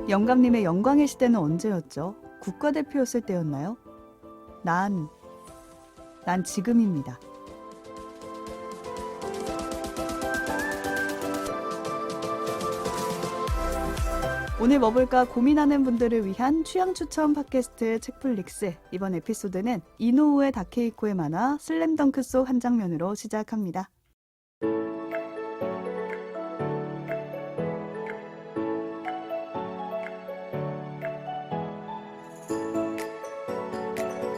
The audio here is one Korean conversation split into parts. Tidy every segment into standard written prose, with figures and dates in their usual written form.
영감님의 영광의 시대는 언제였죠? 국가대표였을 때였나요? 난 지금입니다. 오늘 뭐 볼까 고민하는 분들을 위한 취향 추천 팟캐스트 책플릭스. 이번 에피소드는 이노우에 다케이코의 만화 슬램덩크 속 한 장면으로 시작합니다.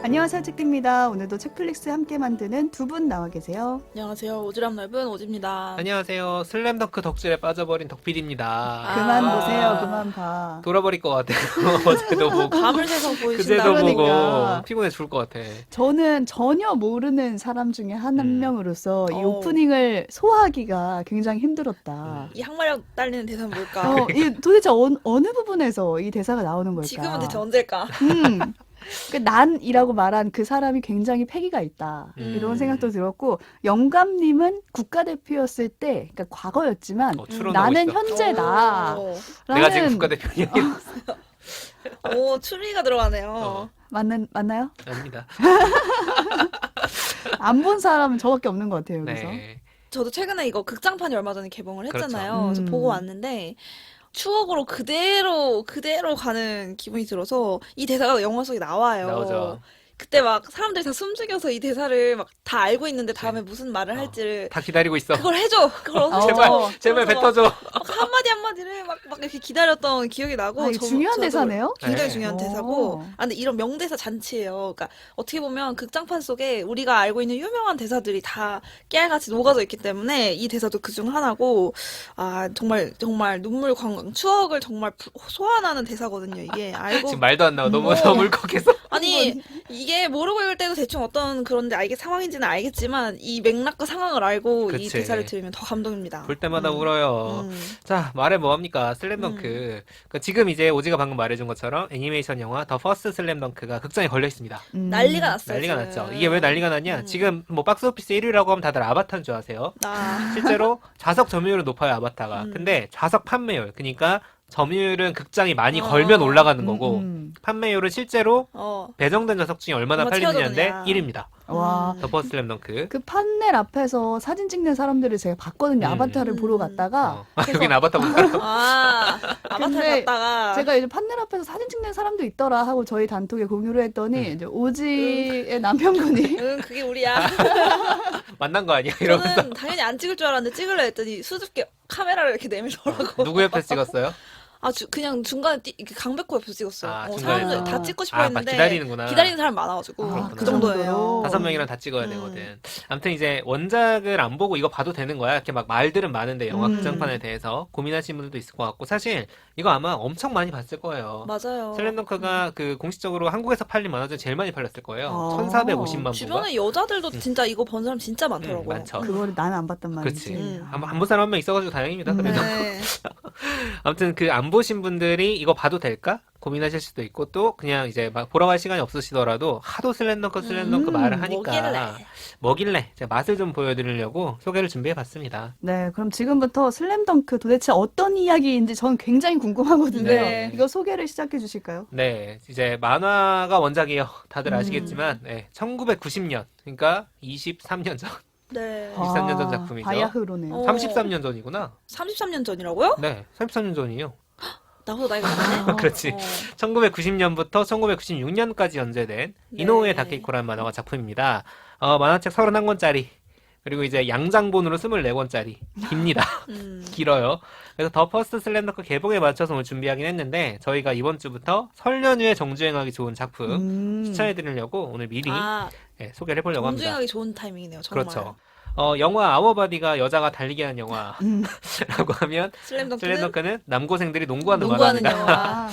안녕하세요, 책디입니다. 오늘도 책플릭스 함께 만드는 두 분 나와 계세요. 안녕하세요. 오지랖 넓은 오지입니다. 안녕하세요. 슬램덩크 덕질에 빠져버린 덕필입니다. 그만 보세요. 그만 봐. 돌아버릴 것 같아요. 어제도 보고 밤을 새서 그제도 보이신다. 그러니까. 보고 피곤해 죽을 것 같아. 저는 전혀 모르는 사람 중에 한 명으로서 이 어. 오프닝을 소화하기가 굉장히 힘들었다. 이 항마력 딸리는 대사는 뭘까? 이 도대체 어느 부분에서 이 대사가 나오는 걸까? 지금은 대체 언제일까? 그 난이라고 말한 그 사람이 굉장히 패기가 있다. 이런 생각도 들었고, 영감님은 국가대표였을 때, 그러니까 과거였지만 추론하고 나는 있어. 현재다. 오, 내가 지금 국가대표냐? 오, 추리가 들어가네요. 맞나요? 아닙니다. 안 본 사람은 저밖에 없는 것 같아요. 여기서. 네. 저도 최근에 이거 극장판이 얼마 전에 개봉을 했잖아요. 그렇죠. 그래서 보고 왔는데 추억으로 그대로 가는 기분이 들어서 이 대사가 영화 속에 나와요. 나오죠. 그때 막 사람들이 다 숨죽여서 이 대사를 막 다 알고 있는데 다음에 무슨 말을 할지를 다 기다리고 있어. 그걸 해줘. 그걸 어서 제발, 해줘. 제발 그래서 뱉어줘. 막 한마디 한마디를 막 이렇게 기다렸던 기억이 나고. 이게 중요한 저도 대사네요? 굉장히 네. 중요한 오. 대사고. 아, 근데 이런 명대사 잔치예요. 그러니까 어떻게 보면 극장판 속에 우리가 알고 있는 유명한 대사들이 다 깨알같이 녹아져 있기 때문에 이 대사도 그중 하나고. 아, 정말 눈물 관광, 추억을 정말 소환하는 대사거든요. 이게 알고. 지금 말도 안 나와. 너무 울컥해서. 아니, 이게 모르고 읽을 때도 대충 어떤 그런데 상황인지는 알겠지만 이 맥락과 상황을 알고 이 그치. 대사를 들으면 더 감동입니다. 볼 때마다 울어요. 자, 말해 뭐합니까? 슬램덩크. 그러니까 지금 이제 오지가 방금 말해준 것처럼 애니메이션 영화 더 퍼스트 슬램덩크가 극장에 걸려 있습니다. 난리가 났어요. 난리가 지금. 났죠. 이게 왜 난리가 났냐? 지금 뭐 박스오피스 1위라고 하면 다들 아바타인 줄 아세요? 실제로 좌석 점유율은 높아요, 아바타가. 근데 좌석 판매율, 그러니까 점유율은 극장이 많이 걸면 올라가는 거고 판매율은 실제로 배정된 좌석 중에 얼마나 팔리느냐인데 1위입니다. 와. 더 퍼스트 슬램덩크. 그 판넬 앞에서 사진 찍는 사람들을 제가 봤거든요. 아바타를 보러 갔다가. 여긴 아바타 못 가요. 아바타 근데 갔다가 제가 이제 판넬 앞에서 사진 찍는 사람도 있더라 하고 저희 단톡에 공유를 했더니 이제 오지의 남편분이 응, 그게 우리야. 만난 거 아니야? 이러면서. 저는 당연히 안 찍을 줄 알았는데 찍으려 했더니 수줍게 카메라를 이렇게 내밀더라고. 누구 옆에서 찍었어요? 그냥 중간에 이렇게 강백호 옆에서 찍었어요. 중간에서. 사람들 다 찍고 싶어 막 했는데 기다리는구나. 기다리는 사람 많아가지고 아, 그 그 정도예요. 정도로. 5명이랑 다 찍어야 되거든. 아무튼 이제 원작을 안 보고 이거 봐도 되는 거야. 이렇게 막 말들은 많은데 영화 극장판에 대해서 고민하시는 분들도 있을 것 같고 사실 이거 아마 엄청 많이 봤을 거예요. 맞아요. 슬램덩크가 그 공식적으로 한국에서 팔린 만화 중에 제일 많이 팔렸을 거예요. 아. 1,450만 부가. 주변에 여자들도 진짜 이거 본 사람 진짜 많더라고요. 많죠. 그거를 나는 안 봤단 말이지. 그렇지. 한번 사람 한 명 있어가지고 다행입니다. 그래도. 네. 아무튼 그 안 보신 분들이 이거 봐도 될까? 고민하실 수도 있고 또 그냥 이제 막 보러 갈 시간이 없으시더라도 하도 슬램덩크 말을 하니까 뭐길래 제가 맛을 좀 보여드리려고 소개를 준비해봤습니다. 네, 그럼 지금부터 슬램덩크 도대체 어떤 이야기인지 저는 굉장히 궁금하거든요. 네. 이거 소개를 시작해 주실까요? 네, 이제 만화가 원작이에요. 다들 아시겠지만 1990년, 그러니까 23년 전, 네. 23년 전 작품이죠. 바야흐로네요. 33년 전이구나. 33년 전이라고요? 네, 33년 전이요. 나보다 나이가 많네. 그렇지. 1990년부터 1996년까지 연재된 네. 이노우에 다케이코라는 만화가 작품입니다. 만화책 31권짜리. 그리고 이제 양장본으로 24권짜리. 깁니다. 길어요. 그래서 더 퍼스트 슬램덩크 개봉에 맞춰서 오늘 준비하긴 했는데 저희가 이번 주부터 설 연휴에 정주행하기 좋은 작품 추천해드리려고 오늘 미리 소개를 해보려고 합니다. 정주행하기 좋은 타이밍이네요. 정말. 그렇죠. 영화 아워바디가 여자가 달리게 하는 영화라고 하면 슬램덩크는 남고생들이 농구하는 농구하는 만화입니다. 영화.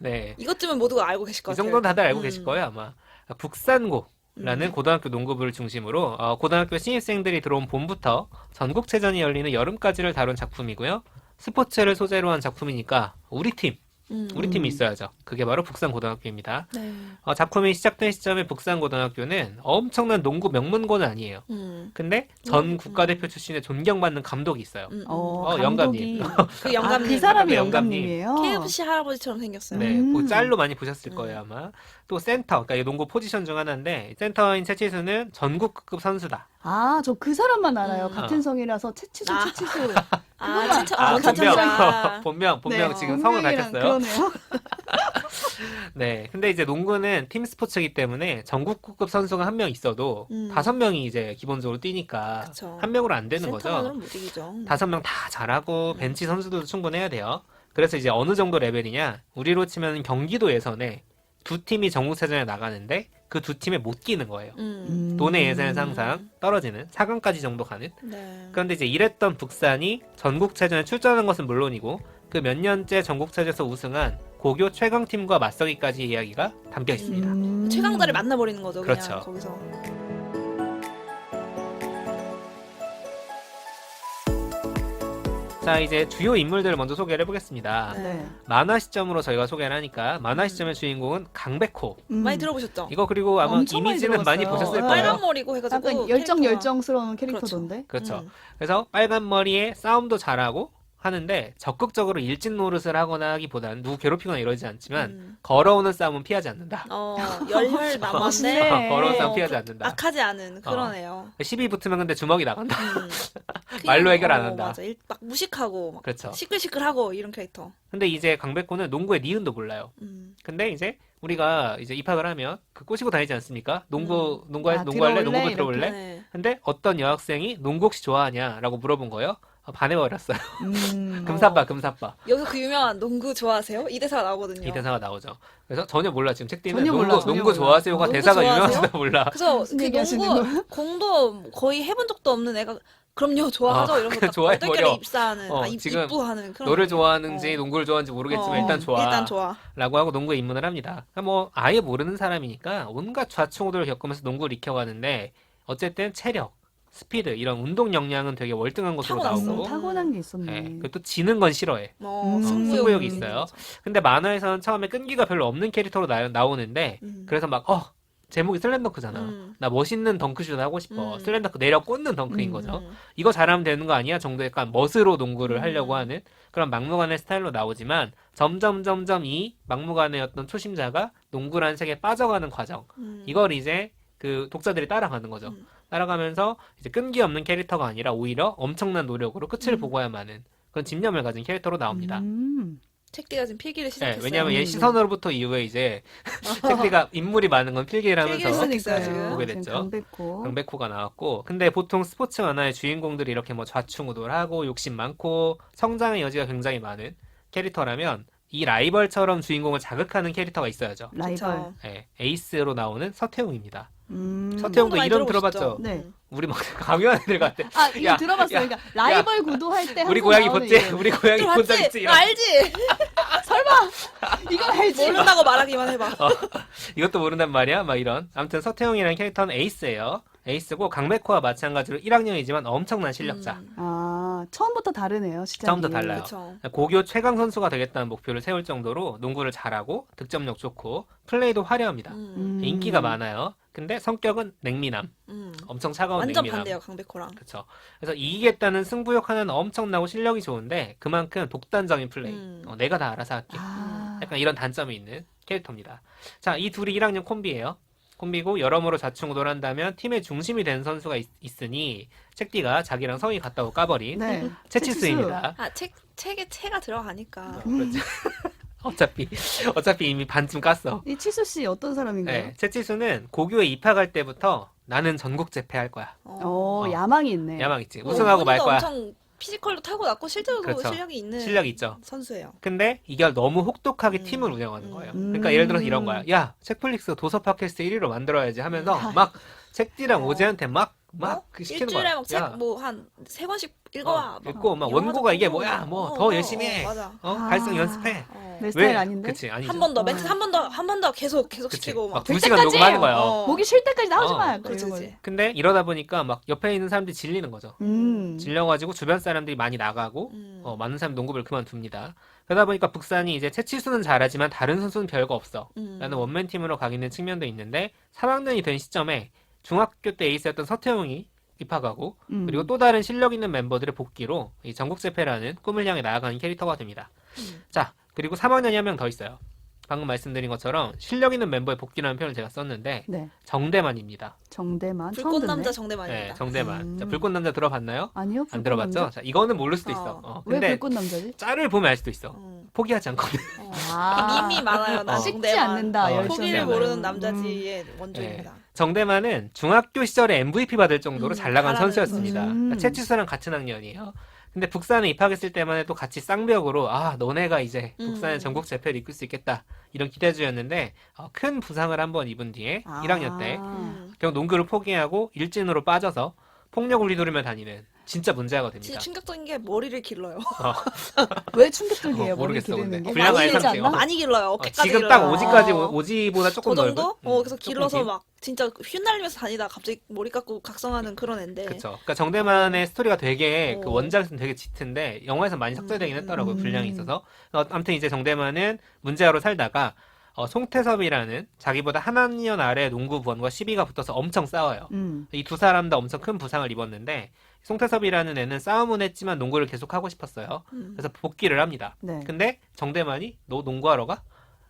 네. 이것쯤은 모두가 알고 계실 것 이 같아요. 정도는 다들 알고 계실 거예요, 아마. 북산고라는 고등학교 농구부를 중심으로 고등학교 신입생들이 들어온 봄부터 전국체전이 열리는 여름까지를 다룬 작품이고요. 스포츠를 소재로 한 작품이니까 우리 팀 우리 팀이 있어야죠. 그게 바로 북산고등학교입니다. 네. 작품이 시작된 시점에 북산고등학교는 엄청난 농구 명문고는 아니에요. 근데 전 국가대표 출신의 존경받는 감독이 있어요. 감독이. 영감님. 그 영감님. 그 사람이 영감님. 영감님이에요. KFC 할아버지처럼 생겼어요. 네, 음. 뭐 짤로 많이 보셨을 거예요 아마. 또 센터, 그러니까 이 농구 포지션 중 하나인데 센터인 채치수는 전국급 선수다. 저 그 사람만 알아요. 음. 같은 성이라서 채치수, 아. 채치수. 아, 진짜 같은 본명, 사람. 본명 네, 지금 성을 본명이랑 밝혔어요. 그러네요. 네, 근데 이제 농구는 팀 스포츠이기 때문에 전국급 선수가 한 명 있어도 5명이 이제 기본적으로 뛰니까 그쵸. 한 명으로 안 되는 거죠. 센터만으로는 못 이기죠. 5명 다 잘하고 벤치 선수들도 충분해야 돼요. 그래서 이제 어느 정도 레벨이냐? 우리로 치면 경기도 예선에 두 팀이 전국체전에 나가는데 그 두 팀에 못 끼는 거예요. 돈의 예선에서 항상 떨어지는 4강까지 정도 가는. 네. 그런데 이제 이랬던 북산이 전국체전에 출전한 것은 물론이고 그 몇 년째 전국체전에서 우승한 고교 최강팀과 맞서기까지 이야기가 담겨 있습니다. 최강자를 만나버리는 거죠. 그렇죠. 그냥 거기서. 자, 이제 주요 인물들을 먼저 소개를 해보겠습니다. 네. 만화 시점으로 저희가 소개를 하니까 만화 시점의 주인공은 강백호. 많이 들어보셨죠? 이거 그리고 아마 엄청 많이 이미지는 많이 들어봤어요. 보셨을 네. 거예요. 빨간 머리고 해가지고 약간 캐릭터가. 열정스러운 캐릭터던데. 그렇죠. 음. 그래서 빨간 머리에 싸움도 잘하고 하는데 적극적으로 일진 노릇을 하거나 하기보다는 누구 괴롭히거나 이러지 않지만 걸어오는 싸움은 피하지 않는다. 열혈 남았네. 네. 걸어오는 싸움 피하지 않는다. 악하지 않은 그런 애요. 시비 붙으면 근데 주먹이 나간다. 그냥, 말로 해결 안 한다. 맞아. 막 무식하고 막 그렇죠. 시끌시끌하고 이런 캐릭터. 근데 이제 강백호는 농구의 니은도 몰라요. 근데 이제 우리가 이제 입학을 하면 그 꼬시고 다니지 않습니까? 농구할래? 들어올래? 농구 이렇게. 들어올래? 네. 근데 어떤 여학생이 농구 혹시 좋아하냐라고 물어본 거예요. 반해버렸어요. 음. 금사빠. 여기서 그 유명한 농구 좋아하세요? 이 대사가 나오거든요. 이 대사가 나오죠. 그래서 전혀 몰라. 지금 책 띄는 전혀 몰라, 전혀 농구 몰라. 좋아하세요가 농구 대사가 좋아하세요? 유명한지도 몰라. 그래서 무슨 그 얘기하시는 농구 공도 거의 해본 적도 없는 애가 그럼요 좋아하죠 이러면서 딱 좋아해버려. 어떨결에 입사하는 지금 입부하는 그런 너를 느낌. 좋아하는지 농구를 좋아하는지 모르겠지만 일단 좋아. 일단 좋아. 라고 하고 농구에 입문을 합니다. 그러니까 뭐 아예 모르는 사람이니까 온갖 좌충우돌을 겪으면서 농구를 익혀가는데 어쨌든 체력, 스피드 이런 운동 역량은 되게 월등한 것으로 타고났어. 나오고 타고난 게 있었네. 네, 그리고 또 지는 건 싫어해. 승부욕이 있어요. 근데 만화에서는 처음에 끈기가 별로 없는 캐릭터로 나오는데 그래서 막 제목이 슬램덩크잖아. 나 멋있는 덩크슛 하고 싶어. 슬램덩크 내려 꽂는 덩크인 거죠. 이거 잘하면 되는 거 아니야? 정도 약간 멋으로 농구를 하려고 하는 그런 막무가내 스타일로 나오지만 점점 이 막무가내 어떤 초심자가 농구라는 세계에 빠져가는 과정. 이걸 이제 그 독자들이 따라가는 거죠. 따라가면서 이제 끈기 없는 캐릭터가 아니라 오히려 엄청난 노력으로 끝을 보고야만 하는 그런 집념을 가진 캐릭터로 나옵니다. 책디가 지금 필기를 네, 시작했어요. 왜냐하면 얘 시선으로부터 이후에 이제 책디가 인물이 많은 건 필기를 하면서 필기를 시작했어요, 지금. 보게 됐죠. 강백호. 강백호가 나왔고 근데 보통 스포츠 만화의 주인공들이 이렇게 뭐 좌충우돌하고 욕심 많고 성장의 여지가 굉장히 많은 캐릭터라면 이 라이벌처럼 주인공을 자극하는 캐릭터가 있어야죠. 라이벌. 네, 에이스로 나오는 서태웅입니다. 음. 서태웅도 많이 이름 들어보셨죠? 들어봤죠? 네. 우리 막 강요한 애들 같아. 이거 야, 들어봤어요. 야, 그러니까 라이벌 구도할 때 우리 항상 고양이 나오는 봤지? 이름. 우리 고양이 본 적 있지? 너 알지? 이거 알지? 모른다고 말하기만 해봐. 이것도 모른단 말이야? 막 이런. 아무튼 서태웅이라는 캐릭터는 에이스예요. 에이스고 강백호와 마찬가지로 1학년이지만 엄청난 실력자. 처음부터 다르네요. 시작이. 처음부터 달라요. 그렇죠. 고교 최강 선수가 되겠다는 목표를 세울 정도로 농구를 잘하고 득점력 좋고 플레이도 화려합니다. 인기가 많아요. 근데 성격은 냉미남. 엄청 차가운 완전 냉미남. 반대요 강백호랑. 그렇죠. 그래서 이기겠다는 승부욕 하나는 엄청나고 실력이 좋은데 그만큼 독단적인 플레이. 내가 다 알아서 할게. 약간 이런 단점이 있는 캐릭터입니다. 자, 이 둘이 1학년 콤비예요. 콤비고 여러모로 좌충우돌한다면 팀의 중심이 되는 선수가 있으니 책디가 자기랑 성이 같다고 까버린 네. 채치스입니다. 책에 채가 들어가니까. 그렇죠. 어차피 이미 반쯤 깠어. 이 치수 씨 어떤 사람인가요? 네, 채치수는 고교에 입학할 때부터 나는 전국 제패할 거야. 야망이 있네. 야망 있지. 우승하고 말 거야. 엄청 피지컬도 타고났고 실제로도 그렇죠. 실력이 있는 실력이 있죠. 선수예요. 근데 이게 너무 혹독하게 팀을 운영하는 거예요. 그러니까 예를 들어서 이런 거야. 야, 책플릭스 도서 팟캐스트 1위로 만들어야지 하면서 막 책디랑 오재한테 막 그 시키는 거야. 일주일에 막 책 뭐 한 3권씩 읽어와. 읽고 막 원고가 이게 뭐야. 뭐 더 열심히 해. 맞아. 갈성 연습해. 내 스타일 아닌데. 그치, 아니죠. 한 번 더 어. 멘트 한 번 더 계속 그치. 시키고 막 막. 2시간 때까지 녹음하는 거예요. 보기 싫 때까지 나오지 어, 마. 약간 그렇지, 이런 그렇지. 근데 이러다 보니까 막 옆에 있는 사람들이 질리는 거죠. 거. 질려가지고 주변 사람들이 많이 나가고 많은 사람이 농구부를 그만둡니다. 그러다 보니까 북산이 이제 채치수는 잘하지만 다른 선수는 별거 없어 라는 원맨 팀으로 가기는 측면도 있는데 3학년이 된 시점에 중학교 때 에이스였던 서태웅이 입학하고 그리고 또 다른 실력 있는 멤버들의 복귀로 이 전국제패라는 꿈을 향해 나아가는 캐릭터가 됩니다. 자, 그리고 3학년이 한 명 더 있어요. 방금 말씀드린 것처럼 실력 있는 멤버의 복귀라는 표현을 제가 썼는데 네. 정대만입니다. 정대만 처음 불꽃 듣네. 남자 정대만입니다. 네, 정대만. 자, 불꽃 남자 들어봤나요? 아니요. 안 불꽃 들어봤죠? 남자? 자, 이거는 모를 수도 있어. 왜 근데 불꽃 남자지? 짤을 보면 알 수도 있어. 포기하지 않거든. 밈이 많아요. 나 식지 정대만. 않는다. 어, 열정이. 포기를 정대만. 모르는 남자지의 원조입니다. 정대만은 중학교 시절에 MVP 받을 정도로 잘 나간 잘하는 선수였습니다. 선수. 그러니까 채치수랑 같은 학년이에요. 근데 북산에 입학했을 때만 해도 같이 쌍벽으로 너네가 이제 북산의 전국 재패를 이끌 수 있겠다 이런 기대주였는데 큰 부상을 한번 입은 뒤에 1학년 때 결국 농구를 포기하고 일진으로 빠져서 폭력을 휘두르며 다니는 진짜 문제가 됩니다. 진짜 충격적인 게 머리를 길러요. 왜 충격적이에요? 머리 모르겠어, 기르는 근데. 게 불량한 많이 길지 상태요. 않나? 많이 길러요. 어깨까지 지금 딱 길러요. 오지까지 오지보다 조금 그 정도? 넓은? 그래서 조금 길러서 긴? 막 진짜 휘날리면서 다니다 갑자기 머리 깎고 각성하는 그런 앤데. 그쵸. 그러니까 정대만의 스토리가 되게 그 어. 원작에서는 되게 짙은데 영화에서 많이 삭제되긴 했더라고요. 음. 분량이 있어서. 아무튼 이제 정대만은 문제아로 살다가 송태섭이라는 자기보다 한 학년 아래 농구 부원과 시비가 붙어서 엄청 싸워요. 이 두 사람 다 엄청 큰 부상을 입었는데 송태섭이라는 애는 싸움은 했지만 농구를 계속 하고 싶었어요. 그래서 복귀를 합니다. 네. 근데 정대만이 너 농구하러 가?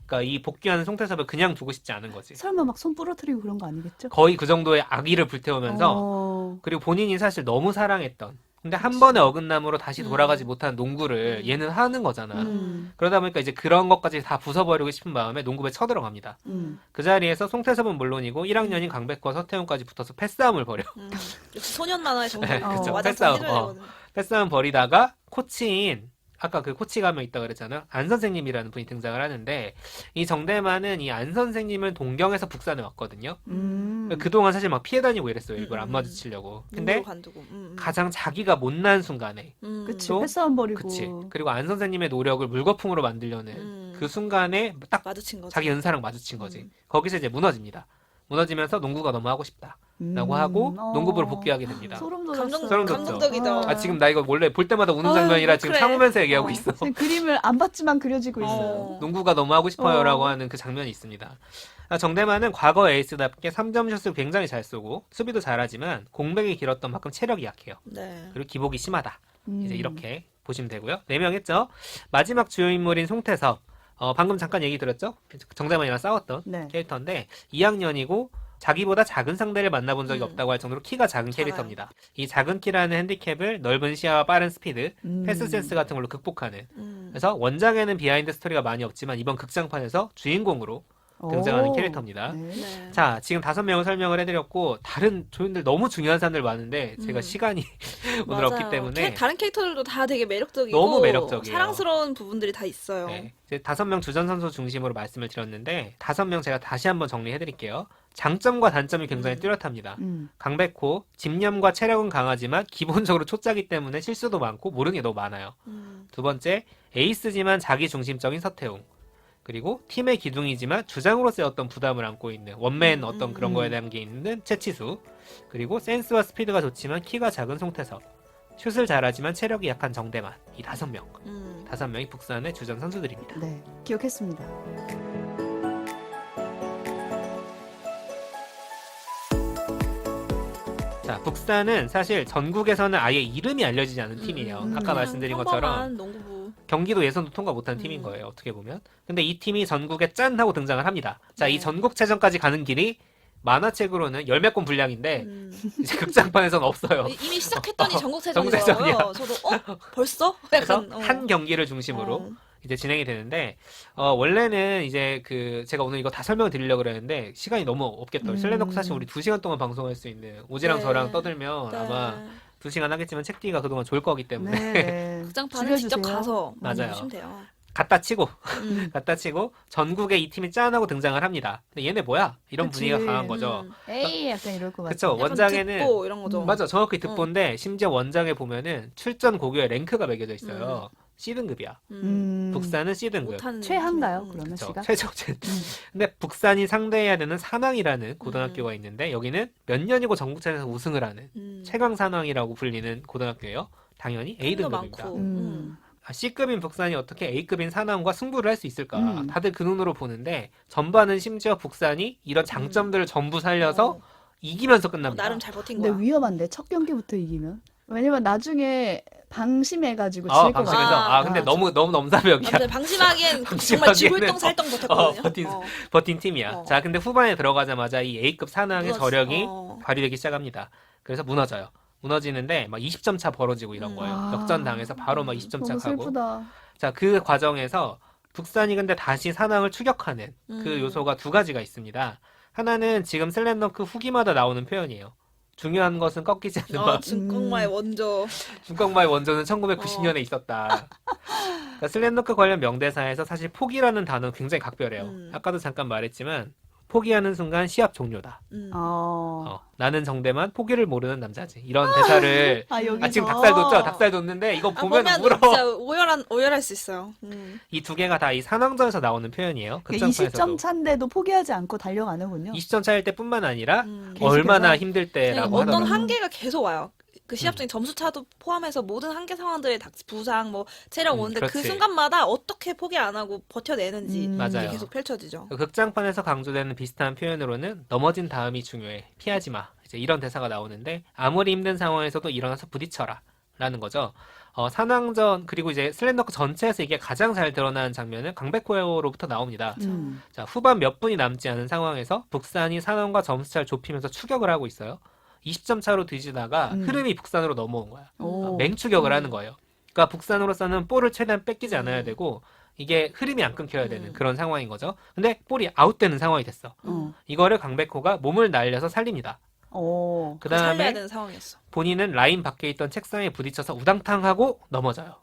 그러니까 이 복귀하는 송태섭을 그냥 두고 싶지 않은 거지. 설마 막 손 부러뜨리고 그런 거 아니겠죠? 거의 그 정도의 악의를 불태우면서 그리고 본인이 사실 너무 사랑했던 근데 한 번의 어긋남으로 다시 돌아가지 못한 농구를 얘는 하는 거잖아. 그러다 보니까 이제 그런 것까지 다 부숴버리고 싶은 마음에 농구부에 쳐들어갑니다. 그 자리에서 송태섭은 물론이고 1학년인 강백호와 서태웅까지 붙어서 패싸움을 벌여. 역시 소년 만화의 정석. 네, 그쵸. 와장창 패싸움, 해줘야 되거든. 패싸움 벌이다가 코치인 아까 그 코치가 한 명 있다고 그랬잖아요. 안 선생님이라는 분이 등장을 하는데 이 정대만은 이 안 선생님을 동경해서 북산에 왔거든요. 그동안 사실 막 피해 다니고 이랬어요. 일부러 안 마주치려고. 근데 눈으로 관두고. 가장 자기가 못난 순간에 그치. 또 패싸움 버리고. 그치. 그리고 안 선생님의 노력을 물거품으로 만들려는 그 순간에 딱 마주친 거지. 자기 은사랑 마주친 거지. 거기서 이제 무너집니다. 무너지면서 농구가 너무 하고 싶다. 라고 하고 농구부로 복귀하게 됩니다. 소름 돋았어. 소름 돋죠. 감동적이다. 지금 나 이거 원래 볼 때마다 우는 아유, 장면이라 지금 그래. 참으면서 얘기하고 있어. 지금 그림을 안 봤지만 그려지고 있어요. 농구가 너무 하고 싶어요라고 하는 그 장면이 있습니다. 정대만은 과거 에이스답게 3점 슛을 굉장히 잘 쏘고 수비도 잘하지만 공백이 길었던 만큼 체력이 약해요. 네. 그리고 기복이 심하다. 이제 이렇게 보시면 되고요. 4명 했죠. 마지막 주요 인물인 송태섭. 방금 잠깐 얘기 들었죠? 정대만이랑 싸웠던 네. 캐릭터인데 2학년이고 자기보다 작은 상대를 만나본 적이 없다고 할 정도로 키가 작은 작아요. 캐릭터입니다. 이 작은 키라는 핸디캡을 넓은 시야와 빠른 스피드, 패스 센스 같은 걸로 극복하는. 그래서 원작에는 비하인드 스토리가 많이 없지만 이번 극장판에서 주인공으로 등장하는 오. 캐릭터입니다. 네. 네. 자, 지금 5명을 설명을 해드렸고 다른 조인들 너무 중요한 사람들 많은데 제가 시간이 오늘 없기 맞아요. 때문에 다른 캐릭터들도 다 되게 매력적이고 너무 매력적이에요. 사랑스러운 부분들이 다 있어요. 네, 이제 5명 주전 선수 중심으로 말씀을 드렸는데 5명 제가 다시 한번 정리해드릴게요. 장점과 단점이 굉장히 뚜렷합니다. 강백호, 집념과 체력은 강하지만 기본적으로 초짜기 때문에 실수도 많고 모르는 게 너무 많아요. 두 번째, 에이스지만 자기 중심적인 서태웅. 그리고 팀의 기둥이지만 주장으로서의 어떤 부담을 안고 있는 원맨 어떤 그런 거에 대한 게 있는 채치수. 그리고 센스와 스피드가 좋지만 키가 작은 송태섭. 슛을 잘하지만 체력이 약한 정대만. 이 5명. 5명이 북산의 주전 선수들입니다. 네. 기억했습니다. 자, 북산은 사실 전국에서는 아예 이름이 알려지지 않은 팀이에요. 아까 그냥 말씀드린 것처럼 평범한 농구부. 경기도 예선도 통과 못한 팀인 거예요. 어떻게 보면. 근데 이 팀이 전국에 짠 하고 등장을 합니다. 자, 이 전국체전까지 가는 길이 만화책으로는 열 몇 권 분량인데 이제 극장판에서는 없어요. 이미 시작했더니 전국체전이야. 전국체전이더라고요. 저도 벌써? 그래서 약간 한 경기를 중심으로 이제 진행이 되는데 원래는 이제 그 제가 오늘 이거 다 설명을 드리려고 그랬는데 시간이 너무 없겠더라고요. 슬램덩크 사실 우리 2시간 동안 방송할 수 있는 오지랑 네. 저랑 떠들면 네. 아마 2시간 하겠지만 책디가 그동안 좋을 거기 때문에 네. 극장판은 직접 줄여주세요. 가서 많이 맞아요. 보시면 돼요. 갖다 치고 전국에 이 팀이 짠하고 등장을 합니다. 근데 얘네 뭐야? 이런 그치. 분위기가 강한 거죠. 에이 약간 이럴 것 같아. 그쵸. 원작에는 듣보 이런 거죠. 맞아. 정확히 듣보인데 심지어 원작에 보면은 출전 고교에 랭크가 매겨져 있어요. C등급이야. 음. 북산은 C등급. 못하는 최한가요? 팀이- 그러면 그쵸. 씨가? 최저. 근데 북산이 상대해야 되는 산왕이라는 고등학교가 있는데 여기는 몇 년이고 전국체전에서 우승을 하는 최강 산왕이라고 불리는 고등학교예요. 당연히 도 A등급입니다. 많고. C급인 북산이 어떻게 A급인 산왕과 승부를 할 수 있을까? 음. 다들 그 눈으로 보는데 전반은 심지어 북산이 이런 장점들을 전부 살려서 어. 이기면서 끝납니다. 나름 잘 버틴 근데 거야. 위험한데 첫 경기부터 이기면? 왜냐면 나중에 방심해가지고 아, 질 것 방심해서. 같아. 아, 근데 너무 넘사벽이야. 근데 방심하기엔 정말 방심하기에는 지불똥살똥 버텼거든요. 버틴 팀이야. 어. 자, 근데 후반에 들어가자마자 이 A급 산왕의 무너지- 저력이 어. 발휘되기 시작합니다. 그래서 무너져요. 무너지는데 막 20점 차 벌어지고 이런 거예요. 아. 역전당해서 바로 막 20점 차 너무 가고. 슬프다. 자, 그 과정에서 북산이 근데 다시 산왕을 추격하는 그 요소가 두 가지가 있습니다. 하나는 지금 슬램덩크 후기마다 나오는 표현이에요. 중요한 것은 꺾이지 않는 마음. 중국마의 원조. 중꺾마의 원조는 1990년에 있었다. 그러니까 슬램덩크 관련 명대사에서 사실 포기라는 단어는 굉장히 각별해요. 아까도 잠깐 말했지만 포기하는 순간 시합 종료다. 나는 정대만 포기를 모르는 남자지. 이런 대사를 여기서. 지금 닭살 돋죠? 닭살 돋는데 이거 보면 울어. 진짜 오열할 수 있어요. 이 두 개가 다 이 산왕전에서 나오는 표현이에요. 그러니까 20점 극장판에서도. 차인데도 포기하지 않고 달려가는군요. 20점 차일 때뿐만 아니라 계속해서. 얼마나 힘들 네, 때라고 어떤 하더라고요. 한계가 계속 와요. 그 시합적인 점수 차도 포함해서 모든 한계 상황들의 부상, 뭐 체력 오는데 그 그렇지. 순간마다 어떻게 포기 안 하고 버텨내는지 맞아요. 이게 계속 펼쳐지죠. 극장판에서 강조되는 비슷한 표현으로는 넘어진 다음이 중요해. 피하지 마. 이제 이런 대사가 나오는데 아무리 힘든 상황에서도 일어나서 부딪혀라. 라는 거죠. 산왕전 그리고 이제 슬램덩크 전체에서 이게 가장 잘 드러나는 장면은 강백호로부터 나옵니다. 자, 후반 몇 분이 남지 않은 상황에서 북산이 산왕과 점수차를 좁히면서 추격을 하고 있어요. 20점 차로 뒤지다가 흐름이 북산으로 넘어온 거야. 오. 맹추격을 하는 거예요. 그러니까 북산으로서는 볼을 최대한 뺏기지 않아야 되고 이게 흐름이 안 끊겨야 되는 그런 상황인 거죠. 근데 볼이 아웃되는 상황이 됐어. 이거를 강백호가 몸을 날려서 살립니다. 그 살려야 다음에 되는 상황이었어. 본인은 라인 밖에 있던 책상에 부딪혀서 우당탕하고 넘어져요.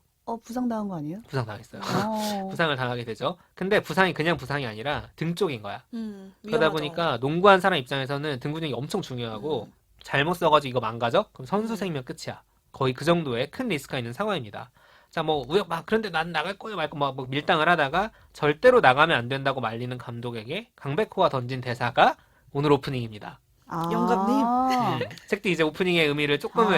부상당한 거 아니에요? 부상당했어요. 어. 부상을 당하게 되죠. 근데 부상이 그냥 부상이 아니라 등 쪽인 거야. 그러다 위험하죠. 보니까 농구한 사람 입장에서는 등 근육이 엄청 중요하고 잘못 써가지고 이거 망가져? 그럼 선수 생명 끝이야. 거의 그 정도의 큰 리스크가 있는 상황입니다. 자, 뭐, 그런데 난 나갈 거야, 말고, 막 밀당을 하다가 절대로 나가면 안 된다고 말리는 감독에게 강백호가 던진 대사가 오늘 오프닝입니다. 영감님. 책도 이제 오프닝의 의미를 조금은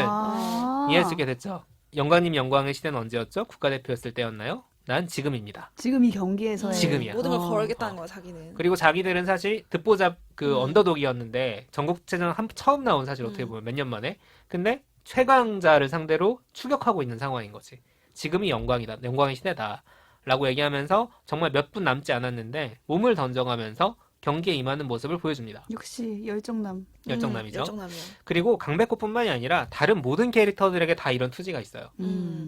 이해할 수 있게 됐죠. 영광님 영광의 시대는 언제였죠? 국가대표였을 때였나요? 난 지금입니다. 지금 이 경기에서의 지금이야. 모든 걸 걸겠다는 거야, 자기는. 그리고 자기들은 사실 듣보잡 언더독이었는데 전국체전 처음 나온 사실 어떻게 보면 몇 년 만에. 근데 최강자를 상대로 추격하고 있는 상황인 거지. 지금이 영광이다. 영광의 시대다. 라고 얘기하면서 정말 몇 분 남지 않았는데 몸을 던져가면서 경기에 임하는 모습을 보여줍니다. 역시 열정남. 열정남이죠. 열정남이요. 그리고 강백호뿐만이 아니라 다른 모든 캐릭터들에게 다 이런 투지가 있어요.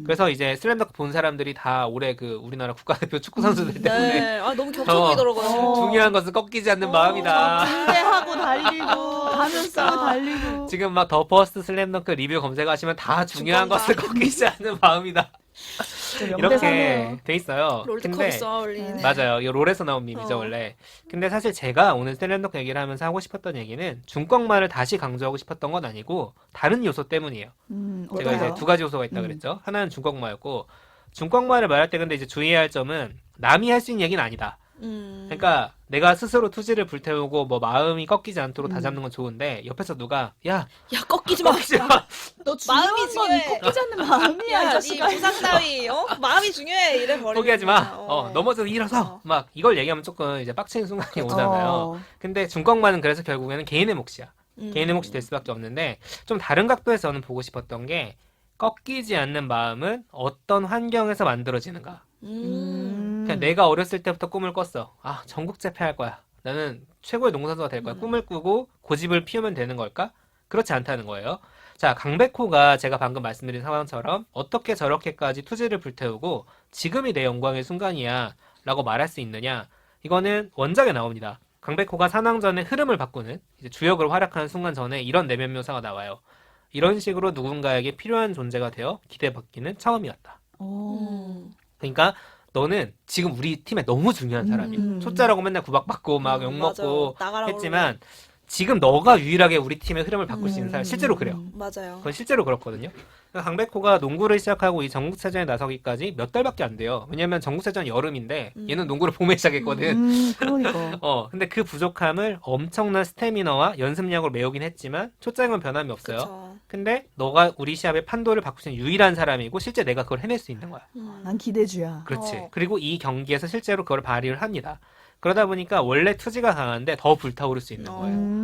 그래서 이제 슬램덩크 본 사람들이 다 올해 그 우리나라 국가대표 축구 선수들 때문에 네. 너무 겹쳐 보이더라고요. 중요한 것은 꺾이지 않는 마음이다. 군대하고 달리고 가면 쓰고 달리고. 지금 막 더 퍼스트 슬램덩크 리뷰 검색하시면 다 중요한 죽건다. 것을 꺾이지 않는 마음이다. 이렇게 돼 있어요. 롤드컵 썰린. 네. 맞아요. 이 롤에서 나온 밈이죠, 어. 원래. 근데 사실 제가 오늘 슬램덩크 얘기를 하면서 하고 싶었던 얘기는 중꺾마를 다시 강조하고 싶었던 건 아니고 다른 요소 때문이에요. 제가 이제 어때요? 두 가지 요소가 있다 그랬죠. 하나는 중꺾마였고 중꺾마를 말할 때 근데 이제 주의해야 할 점은 남이 할 수 있는 얘기는 아니다. 그러니까 내가 스스로 투지를 불태우고 뭐 마음이 꺾이지 않도록 다잡는 건 좋은데 옆에서 누가 야 야, 꺾이지 마. 꺾이지 마. 너 마음이 마음이 중요해. 꺾이지 않는 마음이야, 이 야, 네 자식아. 부상 따위, 마음이 중요해. 이래 버리면. 포기하지 마. 넘어져서 일어서 막 이걸 얘기하면 조금 이제 빡치는 순간이 오잖아요. 근데 중꺾마는 그래서 결국에는 개인의 몫이야. 개인의 몫이 될 수밖에 없는데 좀 다른 각도에서 저는 보고 싶었던 게 꺾이지 않는 마음은 어떤 환경에서 만들어지는가. 그냥 내가 어렸을 때부터 꿈을 꿨어. 아, 전국제패 할 거야. 나는 최고의 농구선수가 될 거야. 꿈을 꾸고 고집을 피우면 되는 걸까? 그렇지 않다는 거예요. 자, 강백호가 제가 방금 말씀드린 상황처럼 어떻게 저렇게까지 투지를 불태우고 지금이 내 영광의 순간이야 라고 말할 수 있느냐. 이거는 원작에 나옵니다. 강백호가 산왕전의 흐름을 바꾸는 이제 주역으로 활약하는 순간 전에 이런 내면 묘사가 나와요. 이런 식으로 누군가에게 필요한 존재가 되어 기대받기는 처음이었다. 그러니까 너는 지금 우리 팀에 너무 중요한 사람이야. 초짜라고 맨날 구박받고 막 욕먹고 맞아. 나가라고 했지만 지금 너가 유일하게 우리 팀의 흐름을 바꿀 수 있는 사람 실제로 그래요. 맞아요. 그건 실제로 그렇거든요. 강백호가 농구를 시작하고 이 전국체전에 나서기까지 몇 달밖에 안 돼요. 왜냐면 전국체전 여름인데 얘는 농구를 봄에 시작했거든. 그러니까. 근데 그 부족함을 엄청난 스태미너와 연습량으로 메우긴 했지만 초점은 변함이 없어요. 그쵸. 근데 너가 우리 시합의 판도를 바꿀 수 있는 유일한 사람이고 실제 내가 그걸 해낼 수 있는 거야. 난 기대주야. 그렇지. 그리고 이 경기에서 실제로 그걸 발휘를 합니다. 그러다 보니까 원래 투지가 강한데 더 불타오를 수 있는 거예요.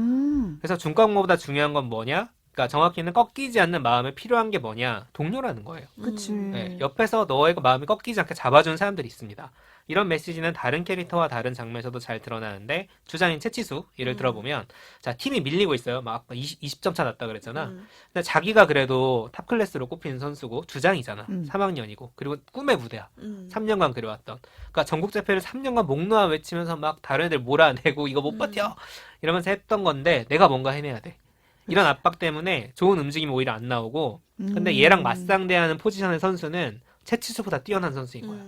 그래서 중꺾모보다 중요한 건 뭐냐? 그러니까 정확히는 꺾이지 않는 마음에 필요한 게 뭐냐? 동료라는 거예요. 그치. 네, 옆에서 너의 마음이 꺾이지 않게 잡아주는 사람들이 있습니다. 이런 메시지는 다른 캐릭터와 다른 장면에서도 잘 드러나는데 주장인 채치수 예를 들어보면 자 팀이 밀리고 있어요. 막 20점 차 났다 그랬잖아. 근데 자기가 그래도 탑 클래스로 꼽히는 선수고 주장이잖아. 3학년이고 그리고 꿈의 무대야. 3년간 그려왔던. 그러니까 전국제패를 3년간 목 놓아 외치면서 막 다른 애들 몰아내고 이거 못 버텨 이러면서 했던 건데 내가 뭔가 해내야 돼. 이런 압박 때문에 좋은 움직임이 오히려 안 나오고 근데 얘랑 맞상대하는 포지션의 선수는 채치수보다 뛰어난 선수인 거야.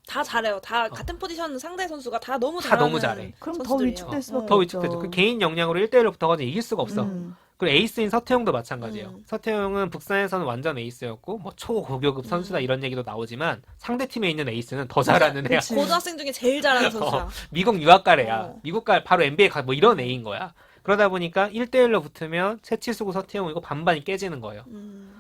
다 잘해요. 다 같은 포지션 상대 선수가 다 너무 다 잘하는 너무 잘해. 그럼 더 선수들이에요. 위축될 수밖에 더 없죠. 위축되죠. 그 개인 역량으로 1대1로 붙어가지고 이길 수가 없어. 그리고 에이스인 서태웅도 마찬가지예요. 서태웅은 북산에서는 완전 에이스였고 뭐 초고교급 선수다 이런 얘기도 나오지만 상대팀에 있는 에이스는 더 잘하는 애야. 그치. 고등학생 중에 제일 잘하는 선수야. 미국 유학 갈 애야. 어. 미국 갈 바로 NBA 가 뭐 이런 애인 거야. 그러다 보니까 1대1로 붙으면 채치수고 서태웅 이거 반반이 깨지는 거예요.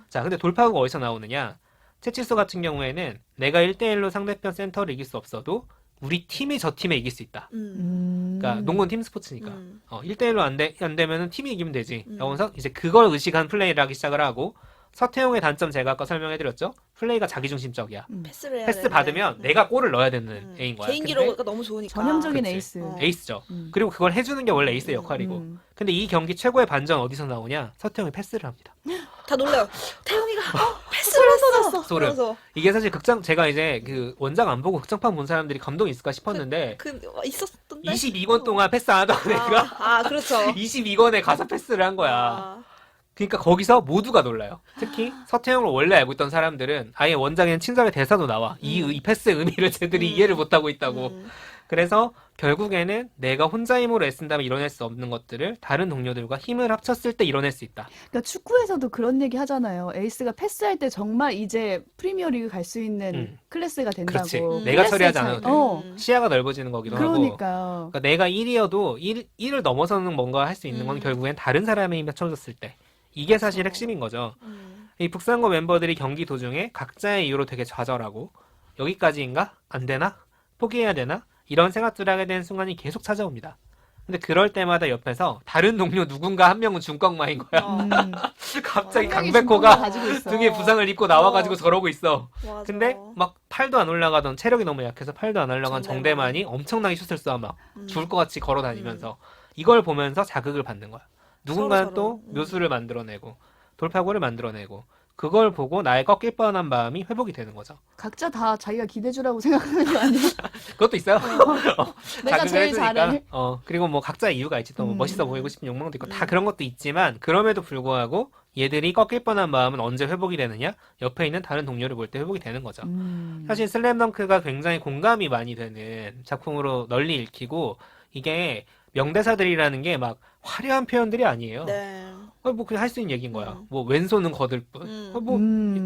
자, 근데 돌파구가 어디서 나오느냐? 채치수 같은 경우에는 내가 1대1로 상대편 센터를 이길 수 없어도 우리 팀이 저 팀에 이길 수 있다. 그러니까 농구는 팀 스포츠니까 1대1로 안 되면은 팀이 이기면 되지. 그래서 이제 그걸 의식한 플레이를 하기 시작을 하고 서태웅의 단점 제가 아까 설명해드렸죠. 플레이가 자기중심적이야. 패스를 해야 패스 되는데. 받으면 내가 골을 넣어야 되는 애인 거야. 개인 근데 기록이 너무 좋으니까. 전형적인 그치. 에이스. 에이스죠. 그리고 그걸 해주는 게 원래 에이스의 역할이고. 근데 이 경기 최고의 반전 어디서 나오냐? 서태웅이 패스를 합니다. 다 놀래요. 태용이가 패스를 했어. 소름. 그래서 이게 사실 제가 이제 그 원작 안 보고 극장판 본 사람들이 감동이 있을까 싶었는데 있었던데. 22권 동안 패스 안 하던 애가 그렇죠. 22권에 가서 패스를 한 거야. 그러니까 거기서 모두가 놀라요. 특히 서태웅을 원래 알고 있던 사람들은 아예 원작에는 친절의 대사도 나와. 이 패스의 의미를 쟤들이 이해를 못하고 있다고. 그래서 결국에는 내가 혼자 힘으로 애쓴다면 이뤄낼 수 없는 것들을 다른 동료들과 힘을 합쳤을 때 이뤄낼 수 있다. 그러니까 축구에서도 그런 얘기 하잖아요. 에이스가 패스할 때 정말 이제 프리미어리그 갈 수 있는 클래스가 된다고. 그렇지. 클래스의 내가 처리하지 차이. 않아도 돼. 시야가 넓어지는 거기도 하고. 그러니까요. 그러니까 내가 1이어도 1을 넘어서는 뭔가 할 수 있는 건 결국엔 다른 사람의 힘에 합쳐졌을 때. 이게 사실 핵심인 거죠. 이 북상고 멤버들이 경기 도중에 각자의 이유로 되게 좌절하고 여기까지인가? 안 되나? 포기해야 되나? 이런 생각들을 하게 되는 순간이 계속 찾아옵니다. 근데 그럴 때마다 옆에서 다른 동료 누군가 한 명은 중꺾마인 거야. 갑자기 강백호가 가지고 있어. 등에 부상을 입고 나와가지고 저러고 있어. 맞아. 근데 막 팔도 안 올라가던 체력이 너무 약해서 팔도 안 올라간 정대만. 정대만이 엄청나게 슛을 쏴 막 죽을 것 같이 걸어 다니면서 이걸 보면서 자극을 받는 거야. 누군가는 서로. 또 묘수를 만들어내고 돌파구를 만들어내고 그걸 보고 나의 꺾일 뻔한 마음이 회복이 되는 거죠. 각자 다 자기가 기대주라고 생각하는 거 아니야? 그것도 있어요. 내가 자극을 제일 해주니까. 잘해. 그리고 뭐 각자의 이유가 있지. 또 뭐 멋있어 보이고 싶은 욕망도 있고 다 그런 것도 있지만 그럼에도 불구하고 얘들이 꺾일 뻔한 마음은 언제 회복이 되느냐? 옆에 있는 다른 동료를 볼 때 회복이 되는 거죠. 사실 슬램덩크가 굉장히 공감이 많이 되는 작품으로 널리 읽히고 이게 명대사들이라는 게 막 화려한 표현들이 아니에요. 네. 뭐 그냥 할 수 있는 얘기인 거야. 뭐 왼손은 거들 뿐. 뭐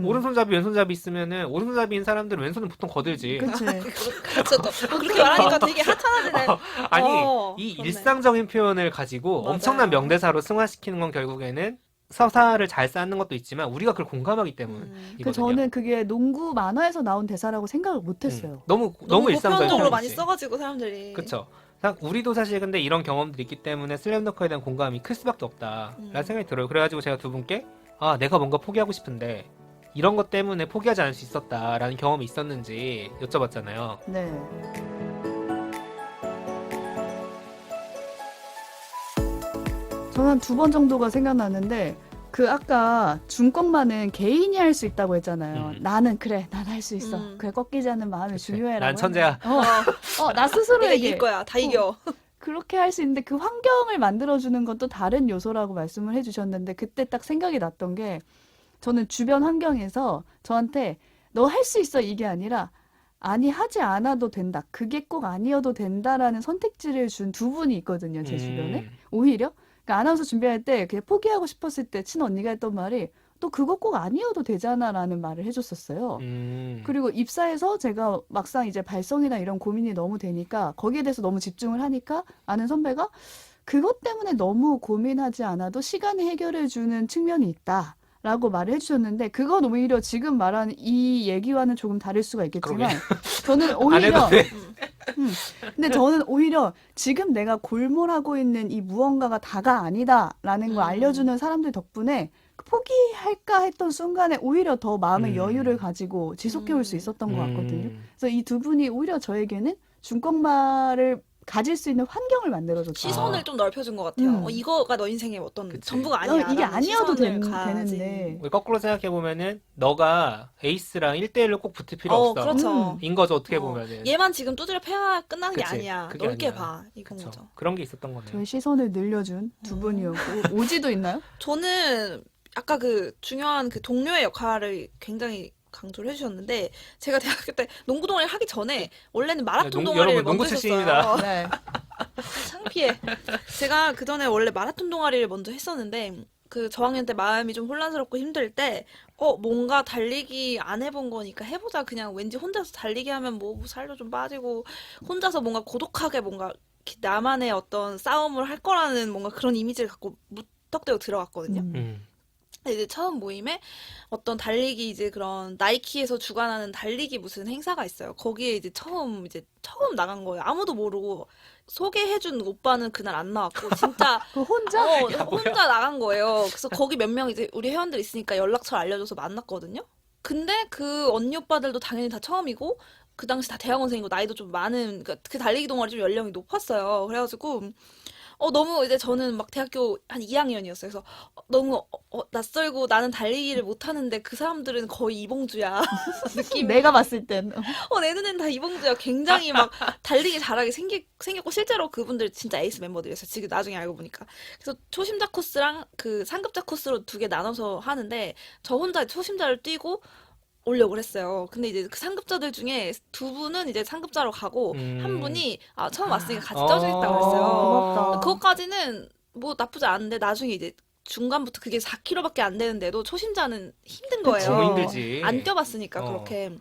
오른손잡이 왼손잡이 있으면은 오른손잡이인 사람들은 왼손은 보통 거들지. 그치. 그렇죠. 또 그렇게 말하니까 되게 하찮아지네. 아니 이 그렇네. 일상적인 표현을 가지고 맞아요. 엄청난 명대사로 승화시키는 건 결국에는 서사를 잘 쌓는 것도 있지만 우리가 그걸 공감하기 때문이거든요. 그 저는 그게 농구 만화에서 나온 대사라고 생각을 못했어요. 너무 너무 일상적인 보편적으로 표현이지. 많이 써가지고 사람들이. 그쵸. 우리도 사실 근데 이런 경험들이 있기 때문에 슬램덩크에 대한 공감이 클 수밖에 없다라는 생각이 들어요. 그래가지고 제가 두 분께 내가 뭔가 포기하고 싶은데 이런 것 때문에 포기하지 않을 수 있었다라는 경험이 있었는지 여쭤봤잖아요. 네. 저는 한 두 번 정도가 생각나는데 그 아까 중꺾만은 개인이 할 수 있다고 했잖아요. 나는 그래, 난 할 수 있어. 그래 꺾이지 않는 마음이 그치. 중요해라고. 난 천재야. 나 스스로에게 내가 이길 거야. 다 이겨. 그렇게 할 수 있는데 그 환경을 만들어주는 것도 다른 요소라고 말씀을 해주셨는데 그때 딱 생각이 났던 게 저는 주변 환경에서 저한테 너 할 수 있어 이게 아니라 아니 하지 않아도 된다. 그게 꼭 아니어도 된다라는 선택지를 준 두 분이 있거든요. 제 주변에. 오히려 그러니까 아나운서 준비할 때 그냥 포기하고 싶었을 때 친언니가 했던 말이 또 그거 꼭 아니어도 되잖아라는 말을 해줬었어요. 그리고 입사해서 제가 막상 이제 발성이나 이런 고민이 너무 되니까 거기에 대해서 너무 집중을 하니까 아는 선배가 그것 때문에 너무 고민하지 않아도 시간이 해결해주는 측면이 있다. 라고 말을 해주셨는데 그건 오히려 지금 말하는 이 얘기와는 조금 다를 수가 있겠지만 저는 안 오히려 해도 돼. 근데 저는 오히려 지금 내가 골몰하고 있는 이 무언가가 다가 아니다라는 걸 알려주는 사람들 덕분에 포기할까 했던 순간에 오히려 더 마음의 여유를 가지고 지속해올 수 있었던 것 같거든요. 그래서 이 두 분이 오히려 저에게는 중국말을 가질 수 있는 환경을 만들어줬다. 시선을 좀 넓혀준 것 같아요. 이거가 너 인생의 어떤 그치. 전부가 아니야. 이게 라는 아니어도 시선을 되는데. 우리 거꾸로 생각해보면은, 너가 에이스랑 1대1로 꼭 붙을 필요 없어. 그렇죠. 인 거죠, 어떻게 어, 보면은. 얘만 지금 두드려 패야 끝나는 게 그치. 아니야. 그게 넓게 아니야. 봐. 이건 그쵸. 거죠. 그런 게 있었던 거네요. 저의 시선을 늘려준 두 분이었고 오지도 있나요? 저는 아까 그 중요한 그 동료의 역할을 굉장히 강조를 해주셨는데 제가 대학교 때 농구 동아리 하기 전에 원래는 마라톤 동아리를 여러분, 농구 먼저 출신입니다. 했었어요. 네. 창피해. 제가 그 전에 원래 마라톤 동아리를 먼저 했었는데 그 저학년 때 마음이 좀 혼란스럽고 힘들 때 뭔가 달리기 안 해본 거니까 해보자. 그냥 왠지 혼자서 달리기 하면 뭐 살도 좀 빠지고 혼자서 뭔가 고독하게 뭔가 나만의 어떤 싸움을 할 거라는 뭔가 그런 이미지를 갖고 무턱대고 들어갔거든요. 근데 이제 처음 모임에 어떤 달리기 이제 그런 나이키에서 주관하는 달리기 무슨 행사가 있어요. 거기에 이제 처음 나간 거예요. 아무도 모르고 소개해준 오빠는 그날 안 나왔고 진짜 그 혼자? 혼자 나간 거예요. 그래서 거기 몇 명 이제 우리 회원들 있으니까 연락처 알려줘서 만났거든요. 근데 그 언니 오빠들도 당연히 다 처음이고 그 당시 다 대학원생이고 나이도 좀 많은 그러니까 그 달리기 동아리 좀 연령이 높았어요. 그래가지고 너무 이제 저는 막 대학교 한 2학년이었어요. 그래서 너무 낯설고 나는 달리기를 못하는데 그 사람들은 거의 이봉주야. 느낌이. 내가 봤을 땐 내 눈엔 다 이봉주야. 굉장히 막 달리기 잘하게 생겼고 실제로 그분들 진짜 에이스 멤버들이었어요. 지금 나중에 알고 보니까. 그래서 초심자 코스랑 그 상급자 코스로 두 개 나눠서 하는데 저 혼자 초심자를 뛰고 오려고 했어요. 근데 이제 그 상급자들 중에 두 분은 이제 상급자로 가고 한 분이 처음 왔으니까 같이 쪄주겠다고 그랬어요. 고맙다. 그것까지는 뭐 나쁘지 않은데 나중에 이제 중간부터 그게 4km밖에 안 되는데도 초심자는 힘든 거예요. 너무 힘들지. 안 뛰어봤으니까 그렇게.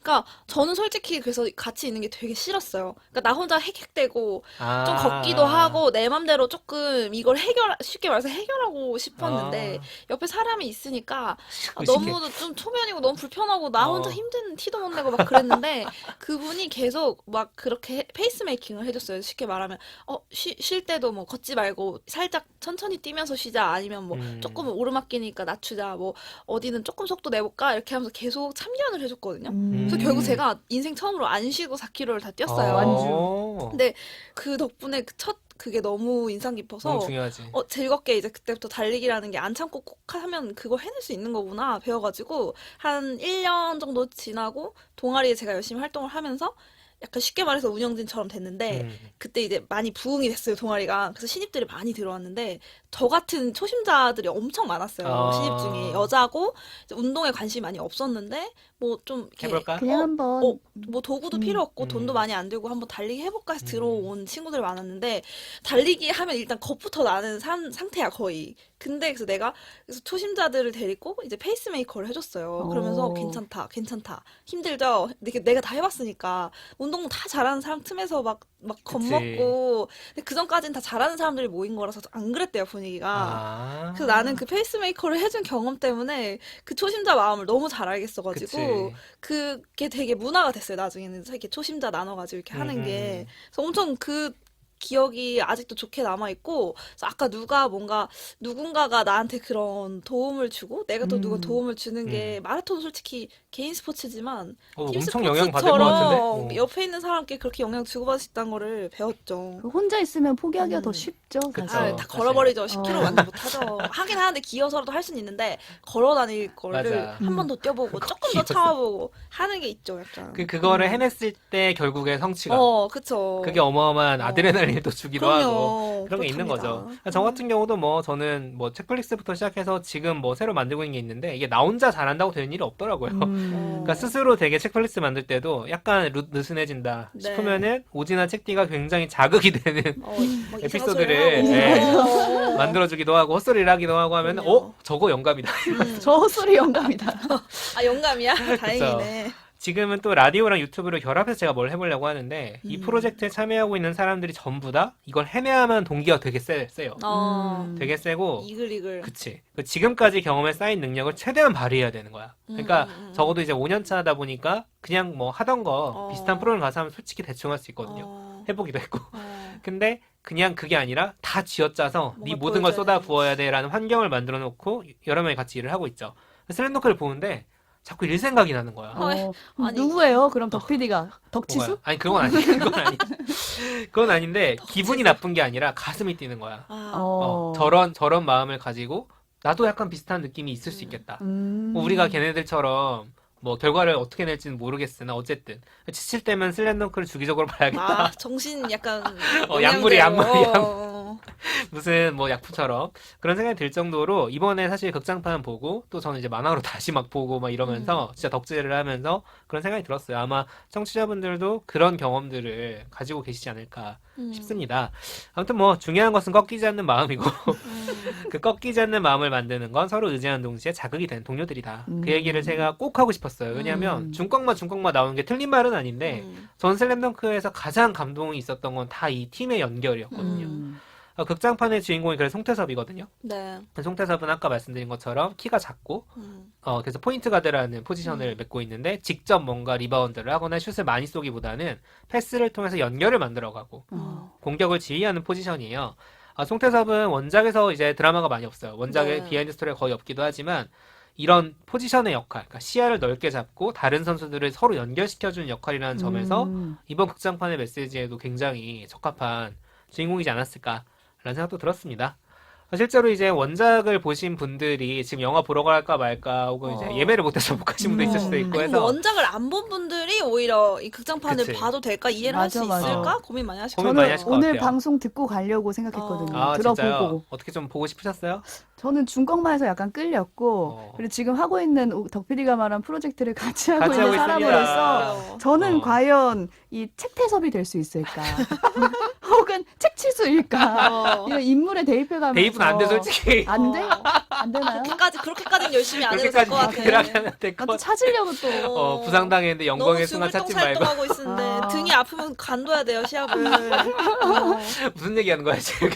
그러니까 저는 솔직히 그래서 같이 있는 게 되게 싫었어요. 그러니까 나 혼자 헥헥대고 좀 걷기도 하고 내 맘대로 조금 이걸 쉽게 말해서 해결하고 싶었는데 옆에 사람이 있으니까 너무 좀 초면이고 너무 불편하고 나 혼자 힘든 티도 못 내고 막 그랬는데 그분이 계속 막 그렇게 페이스메이킹을 해줬어요. 쉽게 말하면 쉴 때도 뭐 걷지 말고 살짝 천천히 뛰면서 쉬자 아니면 뭐 조금 오르막기니까 낮추자 뭐 어디는 조금 속도 내볼까 이렇게 하면서 계속 참견을 해줬거든요. 그래서 결국 제가 인생 처음으로 안 쉬고 4km를 다 뛰었어요. 완주. 근데 그 덕분에 그게 너무 인상 깊어서 너무 중요하지. 즐겁게 이제 그때부터 달리기라는 게 안 참고 꼭 하면 그걸 해낼 수 있는 거구나 배워가지고 한 1년 정도 지나고 동아리에 제가 열심히 활동을 하면서 약간 쉽게 말해서 운영진처럼 됐는데 그때 이제 많이 부흥이 됐어요 동아리가. 그래서 신입들이 많이 들어왔는데 저 같은 초심자들이 엄청 많았어요. 신입 중에 여자고 이제 운동에 관심이 많이 없었는데 뭐 좀 이렇게 해볼까? 그냥 한번 뭐 도구도 필요 없고 돈도 많이 안 들고 한번 달리기 해볼까 해서 들어온 친구들 많았는데 달리기 하면 일단 겁부터 나는 상태야 거의. 근데 그래서 내가 초심자들을 데리고 이제 페이스메이커를 해줬어요. 그러면서 괜찮다 힘들죠. 내가 다 해봤으니까 운동 다 잘하는 사람 틈에서 막 겁먹고 근데 그 전까지는 다 잘하는 사람들이 모인 거라서 안 그랬대요 분위기가. 그래서 나는 그 페이스메이커를 해준 경험 때문에 그 초심자 마음을 너무 잘 알겠어가지고 그게 되게 문화가 됐어요. 나중에는 이렇게 초심자 나눠가지고 이렇게 하는 게. 그래서 엄청 그 기억이 아직도 좋게 남아있고, 그래서 아까 누군가가 나한테 그런 도움을 주고, 내가 또 누가 도움을 주는 게, 마라톤은 솔직히 개인 스포츠지만, 팀 엄청 영향 받을 것 같은데? 스포츠처럼 옆에 있는 사람께 그렇게 영향 주고받을 수 있다는 거를 배웠죠. 혼자 있으면 포기하기가 더 쉽죠. 그쵸. 사실. 다 걸어버리죠. 10km 완전 못하죠. 하긴 하는데 기어서라도 할 수는 있는데, 걸어 다닐 거를 맞아. 한 번 더 뛰어보고, 조금 더 참아보고, 하는 게 있죠, 약간. 그거를 해냈을 때 결국에 성취감. 그쵸. 그게 어마어마한 아드레날린 아드레날린을 또 주기도 하고 그런 게 있는 그렇답니다. 거죠. 저 같은 경우도 뭐 저는 뭐 책플릭스부터 시작해서 지금 뭐 새로 만들고 있는 게 있는데 이게 나 혼자 잘한다고 되는 일이 없더라고요. 그러니까 스스로 되게 책플릭스 만들 때도 약간 느슨해진다 네. 싶으면은 오지나 책디가 굉장히 자극이 되는 막 이상한 에피소드를 소리를 하고. 만들어주기도 하고 헛소리를 하기도 하고 하면은 그럼요. 저거 영감이다. 저 헛소리 영감이다. 아, 영감이야? 다행이네. 지금은 또 라디오랑 유튜브를 결합해서 제가 뭘 해보려고 하는데 이 음. 프로젝트에 참여하고 있는 사람들이 전부 다 이걸 해내야만 동기가 되게 세요. 되게 세고 이글이글. 그치. 지금까지 경험에 쌓인 능력을 최대한 발휘해야 되는 거야. 그러니까 적어도 이제 5년 차다 보니까 그냥 뭐 하던 거 비슷한 프로그램 가서 하면 솔직히 대충 할 수 있거든요. 해보기도 했고. 근데 그냥 그게 아니라 다 쥐어짜서 네 뭔가 모든 걸 보여줘야 쏟아 되는 부어야 돼라는 환경을 만들어 놓고 여러 명이 같이 일을 하고 있죠. 슬램덩크를 보는데 자꾸 일 생각이 나는 거야. 아니. 누구예요? 그럼 덕 PD가 덕치수? 뭐가요? 아니 그건 아니 그건 아니 그건 아닌데 기분이 나쁜 게 아니라 가슴이 뛰는 거야. 저런 마음을 가지고 나도 약간 비슷한 느낌이 있을 수 있겠다. 뭐 우리가 걔네들처럼 뭐 결과를 어떻게 낼지는 모르겠으나 어쨌든 지칠 때면 슬램덩크를 주기적으로 봐야겠다. 아, 정신 약간 약물이 영양제로. 무슨 뭐 약품처럼 그런 생각이 들 정도로 이번에 사실 극장판 보고 또 저는 이제 만화로 다시 막 보고 막 이러면서 진짜 덕질을 하면서 그런 생각이 들었어요. 아마 청취자분들도 그런 경험들을 가지고 계시지 않을까 싶습니다. 아무튼 뭐 중요한 것은 꺾이지 않는 마음이고 그 꺾이지 않는 마음을 만드는 건 서로 의지하는 동시에 자극이 되는 동료들이다. 그 얘기를 제가 꼭 하고 싶었어요. 왜냐하면 중꺾마 나오는 게 틀린 말은 아닌데 전 슬램덩크에서 가장 감동이 있었던 건 다 이 팀의 연결이었거든요. 극장판의 주인공이 그래서 송태섭이거든요. 네. 송태섭은 아까 말씀드린 것처럼 키가 작고 그래서 포인트 가드라는 포지션을 맡고 있는데 직접 뭔가 리바운드를 하거나 슛을 많이 쏘기보다는 패스를 통해서 연결을 만들어가고 공격을 지휘하는 포지션이에요. 송태섭은 원작에서 이제 드라마가 많이 없어요. 원작에 네. 비하인드 스토리가 거의 없기도 하지만 이런 포지션의 역할, 그러니까 시야를 넓게 잡고 다른 선수들을 서로 연결시켜주는 역할이라는 점에서 이번 극장판의 메시지에도 굉장히 적합한 주인공이지 않았을까라는 생각도 들었습니다. 실제로 이제 원작을 보신 분들이 지금 영화 보러 갈까 말까 혹은 이제 예매를 못해서 못 가신 분도 있을 수도 있고 아니, 해서 뭐 원작을 안 본 분들이 오히려 이 극장판을 그치. 봐도 될까? 이해를 할 수 맞아. 있을까? 고민 많이 하실 고민 거예요. 많이 하실 것 오늘 같아요. 방송 듣고 가려고 생각했거든요. 아, 진짜요? 들어보고. 어떻게 좀 보고 싶으셨어요? 저는 중꺾마에서 약간 끌렸고 그리고 지금 하고 있는 덕 PD가 말한 프로젝트를 같이 하고 같이 있는 하고 사람으로서 있습니다. 저는 과연 이 책태섭이 될 수 있을까? 혹은 책치수일까? 이런 인물에 대입해가면서 대입은 안 돼, 솔직히. 안 돼? 안 되나요? 그렇게까지는 열심히 안 해도 될 그렇게까지 것 같아. 디테일하게 하면 될 나 것 또 같아. 찾으려고 또. 부상당했는데 영광의 너무 순간 찾지 죽을 말고. 똥살동하고 있는데 아. 등이 아프면 간둬야 돼요, 시합을. 어. 무슨 얘기하는 거야, 지금?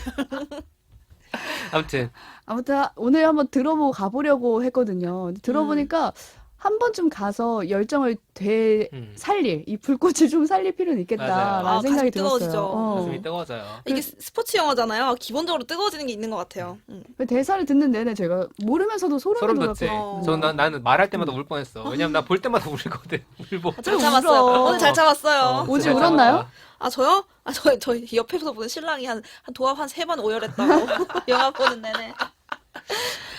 아무튼 오늘 한번 들어보고 가보려고 했거든요. 들어보니까 한 번쯤 가서 열정을 되살릴, 이 불꽃을 좀 살릴 필요는 있겠다라는 맞아요. 생각이 가슴이 뜨거워지죠. 들었어요. 가슴이 뜨거워져요. 이게 스포츠 영화잖아요. 기본적으로 뜨거워지는 게 있는 것 같아요. 대사를 듣는 내내 제가 모르면서도 소름이 소름 돋지. 돋았거든요. 나는 말할 때마다 울 뻔했어. 왜냐면 나 볼 때마다 울거든. 울보. 잘 울어. 참았어요. 오늘 잘 참았어요. 오지 진짜 울었나요? 참았다. 아, 저요? 아, 저 옆에서 보는 신랑이 한 도합 한 3번 오열했다고. 영화 보는 내내.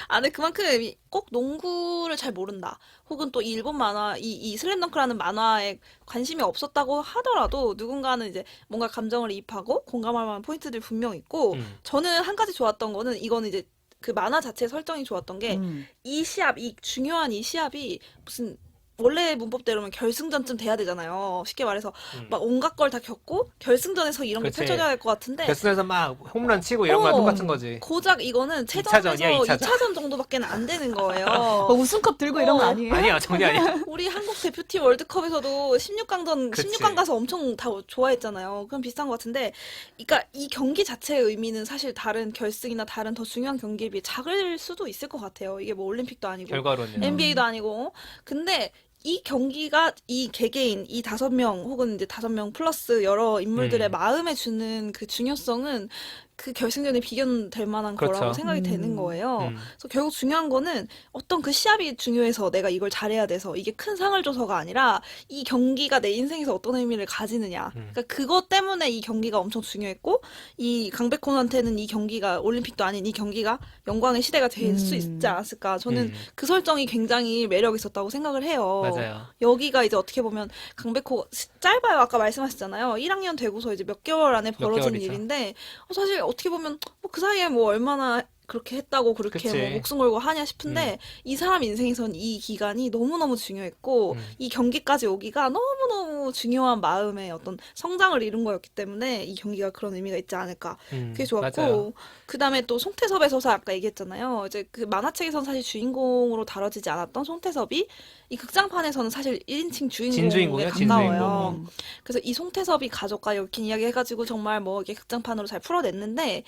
아, 근데 그만큼 꼭 농구를 잘 모른다. 혹은 또 이 일본 만화, 이 슬램덩크라는 만화에 관심이 없었다고 하더라도 누군가는 이제 뭔가 감정을 이입하고 공감할 만한 포인트들이 분명 있고, 저는 한 가지 좋았던 거는 이거는 이제 그 만화 자체 설정이 좋았던 게 이 시합, 이 중요한 이 시합이 무슨 원래 문법대로면 결승전쯤 돼야 되잖아요. 쉽게 말해서 막 온갖 걸 다 겪고 결승전에서 이런 게 그치. 펼쳐져야 될 것 같은데 결승에서 막 홈런 치고 이런 거랑 똑같은 거지. 고작 이거는 이차전이야, 최전에서 이차전. 2차전 정도밖에 안 되는 거예요. 우승컵 들고 이런 거 아니에요? 아니야, 전혀 아니야. 우리 한국 대표팀 월드컵에서도 16강전, 그치. 16강 가서 엄청 다 좋아했잖아요. 그럼 비슷한 것 같은데, 그러니까 이 경기 자체의 의미는 사실 다른 결승이나 다른 더 중요한 경기에 비해 작을 수도 있을 것 같아요. 이게 뭐 올림픽도 아니고, 결과로는. NBA도 아니고. 근데 이 경기가 이 개개인, 이 5명 혹은 이제 5명 플러스 여러 인물들의 마음에 주는 그 중요성은 그 결승전에 비견될 만한 그렇죠. 거라고 생각이 되는 거예요. 음. 그래서 결국 중요한 거는 어떤 그 시합이 중요해서 내가 이걸 잘해야 돼서 이게 큰 상을 줘서가 아니라 이 경기가 내 인생에서 어떤 의미를 가지느냐. 그러니까 그것 때문에 이 경기가 엄청 중요했고 이 강백호한테는 이 경기가 올림픽도 아닌 이 경기가 영광의 시대가 될 수 있지 않았을까. 저는 그 설정이 굉장히 매력 있었다고 생각을 해요. 맞아요. 여기가 이제 어떻게 보면 강백호 짧아요. 아까 말씀하셨잖아요. 1학년 되고서 이제 몇 개월 안에 벌어진 개월이죠. 일인데 사실 어떻게 보면 뭐 그 사이에 뭐 얼마나 그렇게 했다고 그렇게 그치. 뭐 목숨 걸고 하냐 싶은데 이 사람 인생에선 이 기간이 너무너무 중요했고 이 경기까지 오기가 너무너무 중요한 마음의 어떤 성장을 이룬 거였기 때문에 이 경기가 그런 의미가 있지 않을까. 그게 좋았고 맞아요. 그다음에 또 송태섭의 서사 아까 얘기했잖아요. 이제 그 만화책에선 사실 주인공으로 다뤄지지 않았던 송태섭이 이 극장판에서는 사실 1인칭 주인공에 진주인공이요, 가까워요. 진주인공. 그래서 이 송태섭이 가족과 얽힌 이야기 해가지고 정말 뭐 이게 극장판으로 잘 풀어냈는데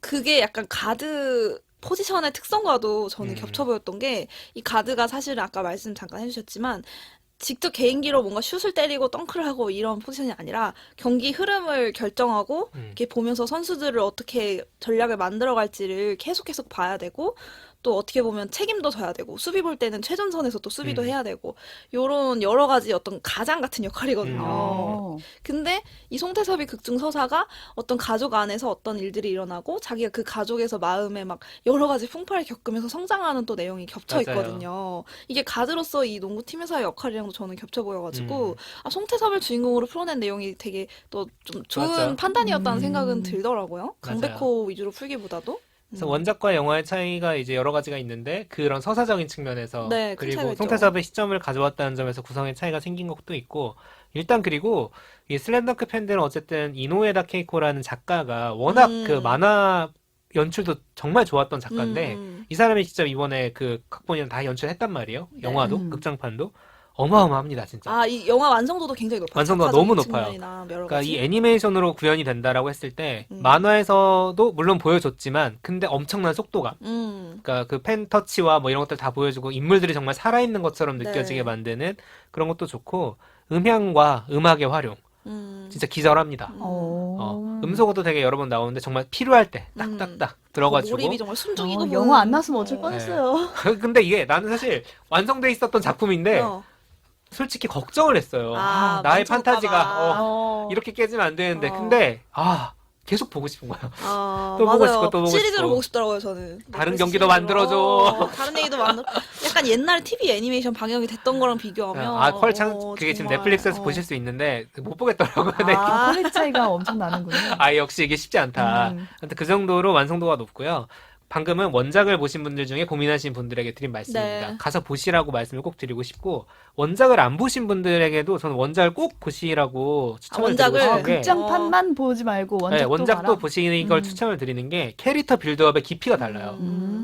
그게 약간 가드 포지션의 특성과도 저는 겹쳐 보였던 게 이 가드가 사실은 아까 말씀 잠깐 해주셨지만 직접 개인기로 뭔가 슛을 때리고 덩크를 하고 이런 포지션이 아니라 경기 흐름을 결정하고 이렇게 보면서 선수들을 어떻게 전략을 만들어갈지를 계속 봐야 되고 또 어떻게 보면 책임도 져야 되고 수비 볼 때는 최전선에서 또 수비도 해야 되고 요런 여러 가지 어떤 가장 같은 역할이거든요. 어. 근데 이 송태섭이 극중 서사가 어떤 가족 안에서 어떤 일들이 일어나고 자기가 그 가족에서 마음에 막 여러 가지 풍파를 겪으면서 성장하는 또 내용이 겹쳐 맞아요. 있거든요. 이게 가드로서 이 농구팀에서의 역할이랑도 저는 겹쳐 보여가지고 아, 송태섭을 주인공으로 풀어낸 내용이 되게 또 좀 좋은 맞아. 판단이었다는 생각은 들더라고요. 맞아요. 강백호 위주로 풀기보다도. 그래서 원작과 영화의 차이가 이제 여러 가지가 있는데 그런 서사적인 측면에서 네, 큰 차이가 그리고 있죠. 송태섭의 시점을 가져왔다는 점에서 구성의 차이가 생긴 것도 있고 일단 그리고 이 슬램덩크 팬들은 어쨌든 이노에다 케이코라는 작가가 워낙 그 만화 연출도 정말 좋았던 작가인데 이 사람이 직접 이번에 그 각본이랑 다 연출했단 말이에요. 영화도 극장판도 어마어마합니다 진짜. 아, 이 영화 완성도도 굉장히 높아요. 완성도가 작화적인 너무 높아요. 측면이나 여러 그러니까 가지. 이 애니메이션으로 구현이 된다라고 했을 때 만화에서도 물론 보여줬지만 근데 엄청난 속도감. 그러니까 그 팬 터치와 뭐 이런 것들 다 보여주고 인물들이 정말 살아있는 것처럼 느껴지게 네. 만드는 그런 것도 좋고 음향과 음악의 활용 진짜 기절합니다. 음소거도 되게 여러 번 나오는데 정말 필요할 때 딱딱딱 들어가지고 몰입이 정말 숨죽이고 보는. 영화 안 나왔으면 어쩔 뻔했어요. 근데 이게 나는 사실 완성돼 있었던 작품인데 어. 솔직히 걱정을 했어요. 아, 나의 망쳐볼까 판타지가 봐. 이렇게 깨지면 안 되는데 어. 근데 계속 보고 싶은 거야. 아, 또 보고 맞아요. 싶고 또 보고 시리즈로 싶고. 보고 싶더라고요, 저는. 다른 넷플릭스 경기도 시리즈로. 만들어줘. 다른 얘기도 만들어. 약간 옛날 TV 애니메이션 방영이 됐던 거랑 비교하면. 그게 지금 정말, 넷플릭스에서 보실 수 있는데 못 보겠더라고요. 네. 퀄리티 차이가 엄청 나는군요. 역시 이게 쉽지 않다. 아무튼 그 정도로 완성도가 높고요. 방금은 원작을 보신 분들 중에 고민하신 분들에게 드린 말씀입니다. 네. 가서 보시라고 말씀을 꼭 드리고 싶고 원작을 안 보신 분들에게도 저는 원작을 꼭 보시라고 추천을 원작을? 드리고 싶은 게 극장판만 보지 말고 원작도 원작도 봐라. 보시는 걸 추천을 드리는 게 캐릭터 빌드업의 깊이가 달라요.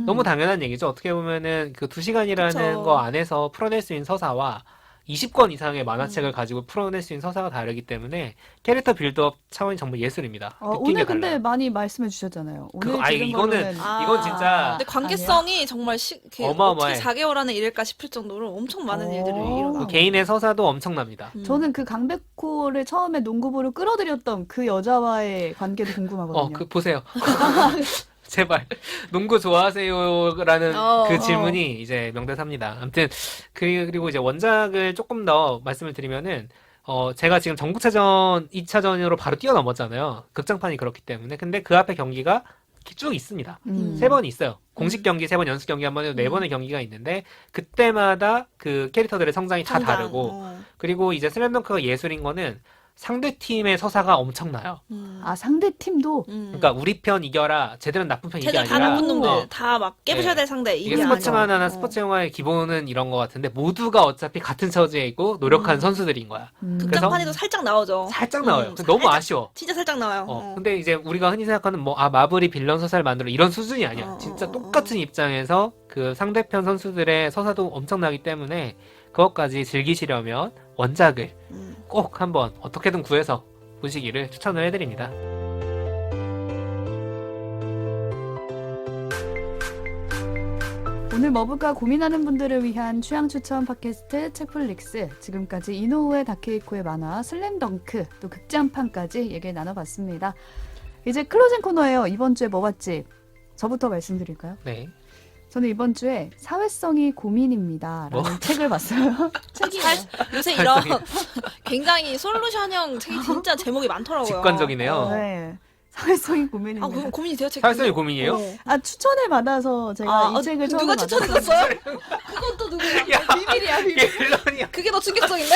너무 당연한 얘기죠. 어떻게 보면은 그 2시간이라는 그쵸. 거 안에서 풀어낼 수 있는 서사와 20권 이상의 만화책을 가지고 풀어낼 수 있는 서사가 다르기 때문에 캐릭터 빌드업 차원이 정말 예술입니다. 느낀 오늘 게 근데 달라요. 많이 말씀해 주셨잖아요. 오늘 그거, 들은 이거는 거로는 이건 진짜 근데 관계성이 정말 어마어마해. 어떻게 4개월 안에 이럴까 싶을 정도로 엄청 많은 일들이 어. 일어나고. 그 개인의 서사도 엄청납니다. 저는 그 강백호를 처음에 농구부로 끌어들였던 그 여자와의 관계도 궁금하거든요. 보세요. 제발 농구 좋아하세요라는 그 질문이 이제 명대사입니다. 아무튼 그리고 이제 원작을 조금 더 말씀을 드리면은 제가 지금 전국체전 2차전으로 바로 뛰어넘었잖아요. 극장판이 그렇기 때문에. 근데 그 앞에 경기가 쭉 있습니다. 3번 있어요. 공식 경기 3번, 연습 경기 한 번 해도 4번의 경기가 있는데 그때마다 그 캐릭터들의 성장이 다 성장. 다르고 그리고 이제 슬램덩크가 예술인 거는 상대 팀의 서사가 엄청나요. 상대 팀도 그러니까 우리 편 이겨라, 쟤들은 나쁜 편 이게 쟤들 다 아니라 나쁜 놈들 다 막 깨부셔야 네. 될 상대 이게 이게 스포츠 아니라. 만화나 스포츠 영화의 기본은 이런 것 같은데 모두가 어차피 같은 처지에 있고 노력한 선수들인 거야. 극장판에도 살짝 나오죠. 살짝 나와요. 근데 너무 아쉬워. 진짜 살짝 나와요. 근데 이제 우리가 흔히 생각하는 마블이 빌런 서사를 만들어 이런 수준이 아니야. 진짜 똑같은 입장에서 그 상대편 선수들의 서사도 엄청나기 때문에 그것까지 즐기시려면 원작을 꼭 한번 어떻게든 구해서 보시기를 추천을 해드립니다. 오늘 뭐 볼까 고민하는 분들을 위한 취향 추천 팟캐스트 책플릭스. 지금까지 이노우의 다케이코의 만화 슬램덩크 또 극장판까지 얘기 나눠봤습니다. 이제 클로징 코너예요. 이번 주에 뭐 봤지? 저부터 말씀드릴까요? 네. 저는 이번 주에 사회성이 고민입니다. 라는 책을 봤어요. 책이에요. 요새 이런 굉장히 솔루션형 책이 진짜 제목이 많더라고요. 직관적이네요. 네. 사회성이 아, 고민입니다. 그럼 고민이 돼요, 책. 사회성이 고민이에요? 아, 추천을 받아서 제가 이 책을 처음에 누가 받았어요. 추천했어요? 그건 또 누구야? 비밀이야, 비밀. 갤런이야. 그게 더 충격적인데?